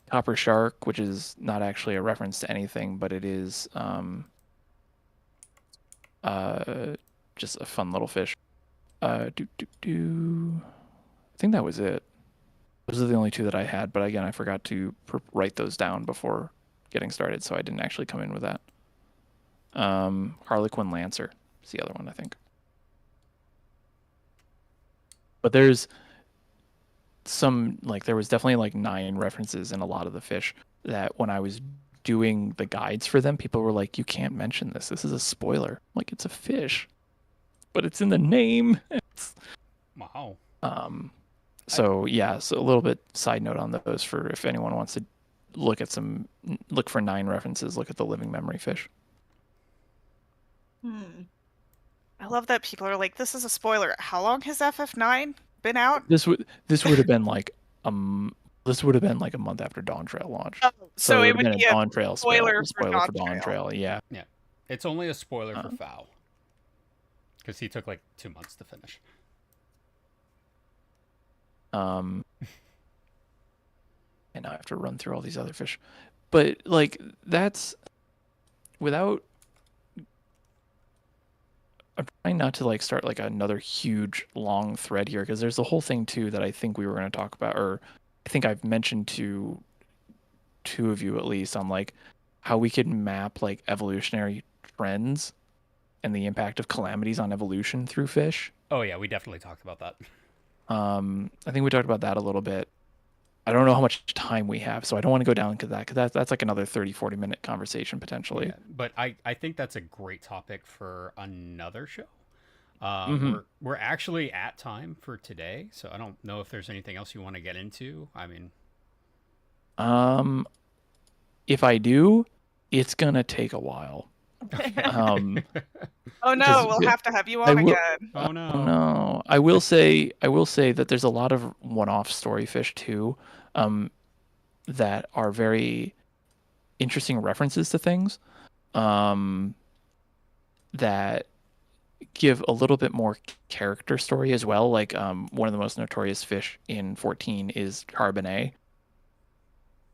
Copper Shark, which is not actually a reference to anything, but it is just a fun little fish. I think that was it. Those are the only two that I had, but again, I forgot to write those down before getting started, so I didn't actually come in with that. Harlequin Lancer is the other one, I think. But there's some, like, there was definitely like 9 references in a lot of the fish that when I was doing the guides for them, people were like, you can't mention this. This is a spoiler. I'm like, it's a fish, but it's in the name. Wow. So yeah, so a little bit side note on those for if anyone wants to look for 9 references, look at the living memory fish. I love that people are like, this is a spoiler. How long has FF9 been out? This would have been like a month after Dawn Trail launched. Oh, so it it would have would been be a a Dawn Trail spoiler for for Dawn Trail. Yeah. Yeah. It's only a spoiler for Foul. Because he took like 2 months to finish. And now I have to run through all these other fish. But like that's without I'm trying not to like start like another huge long thread here because there's the whole thing too that I think we were going to talk about, or I think I've mentioned to 2 of you at least on like how we could map like evolutionary trends and the impact of calamities on evolution through fish. Oh yeah, we definitely talked about that. I think we talked about that a little bit. I don't know how much time we have, so I don't want to go down to that because that's like another 30-40 minute conversation potentially. Yeah, but I think that's a great topic for another show. We're actually at time for today, so I don't know if there's anything else you want to get into. I mean, if I do, it's gonna take a while. Oh no, we'll have to have you on again. oh no. Oh no. I will say that there's a lot of one-off story fish too, that are very interesting references to things, that give a little bit more character story as well. Like one of the most notorious fish in 14 is Charbonnet,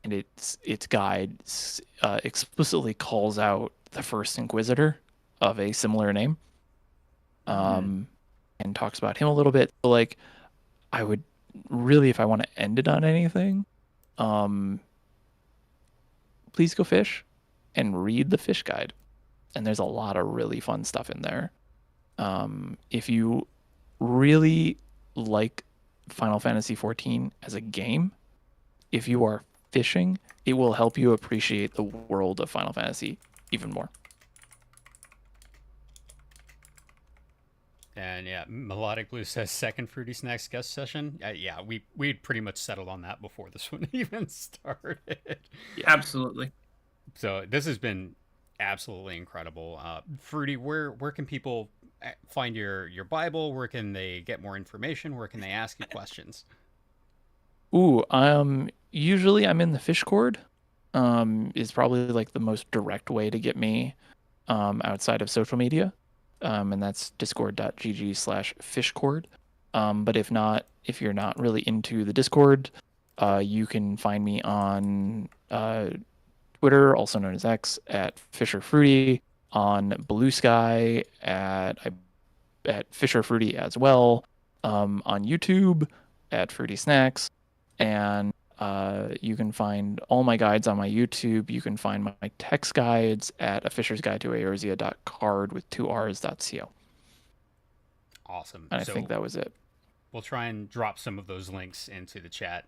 and its guide explicitly calls out the first Inquisitor of a similar name, and talks about him a little bit. So, like, I would really, if I want to end it on anything, please go fish and read the fish guide. And there's a lot of really fun stuff in there. If you really like Final Fantasy XIV as a game, if you are fishing, it will help you appreciate the world of Final Fantasy even more. And yeah, Melodic Blue says second FruitySnacks guest session. Yeah, we'd pretty much settled on that before this one even started. Yeah, absolutely. So this has been absolutely incredible. Fruity, where can people find your Bible? Where can they get more information? Where can they ask you questions? Ooh, usually I'm in the Fishcord. Is probably like the most direct way to get me outside of social media. And that's discord.gg/fishcord. But if you're not really into the Discord, You can find me on Twitter, also known as X, at FisherFruity, on Blue Sky at FisherFruity as well, on YouTube at FruitySnacks, and you can find all my guides on my YouTube. You can find my text guides at a fisher's guide to Eorzea.card with 2Rs.co. Awesome. And I So think that was it. we'll try and drop some of those links into the chat.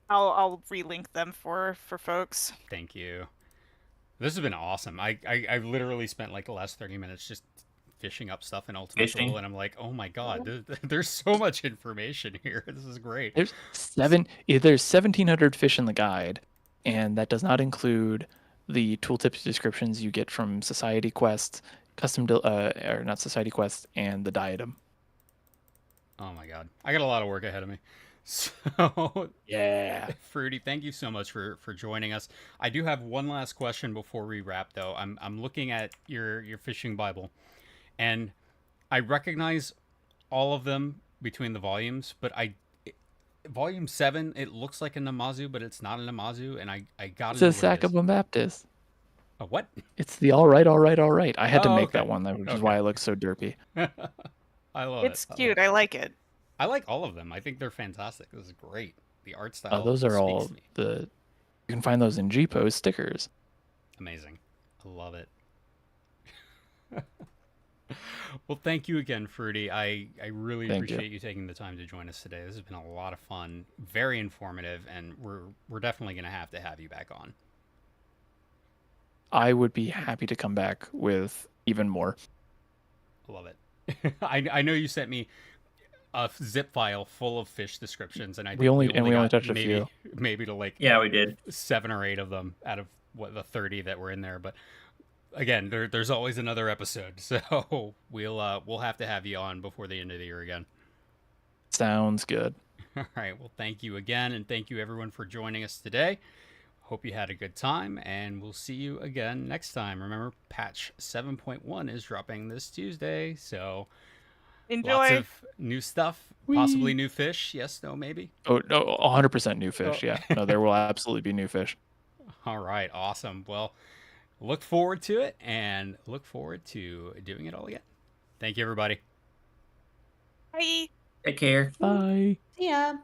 I'll relink them for folks. Thank you. This has been awesome. I literally spent like the last 30 minutes just fishing up stuff in Ultimate Fishing. Duel, and I'm like, oh my god, there's so much information here. This is great. There's 1,700 fish in the guide, and that does not include the tooltips descriptions you get from Society Quest, or not Society Quest, and the Diadem. Oh my god, I got a lot of work ahead of me. So Yeah. Fruity, thank you so much for joining us. I do have one last question before we wrap, though. I'm looking at your fishing Bible, and I recognize all of them between the volumes, but volume 7, it looks like a Namazu, but it's not a Namazu, and I got It's a Sacabum Baptist. A what? It's the all right. I had to Oh, make okay. that one, which is Okay. why it looks so derpy. I love It's it. cute. I like it. I like all of them. I think they're fantastic. This is great. The art style. Those are speaks all to me. you can find those in GPO's stickers. Amazing. I love it. Well, thank you again, Fruity. I really Thank you. appreciate you taking the time to join us today. This has been a lot of fun, very informative, and we're definitely going to have you back on. I would be happy to come back with even more. I love it. I know you sent me a zip file full of fish descriptions, and We only got touched a maybe, few. maybe to like Yeah, we did. 7 or 8 of them out of the 30 that were in there. But again, there's always another episode, so we'll have to have you on before the end of the year again. Sounds good. All right. Well, thank you again, and thank you everyone for joining us today. Hope you had a good time, and we'll see you again next time. Remember, patch 7.1 is dropping this Tuesday, so Enjoy. lots of new stuff, possibly new fish. Yes, no, maybe. Oh no, 100% new fish. Oh. Yeah, no, there will absolutely be new fish. All right, awesome. Well, look forward to it, and look forward to doing it all again. Thank you, everybody. Bye. Take care. Bye. Yeah.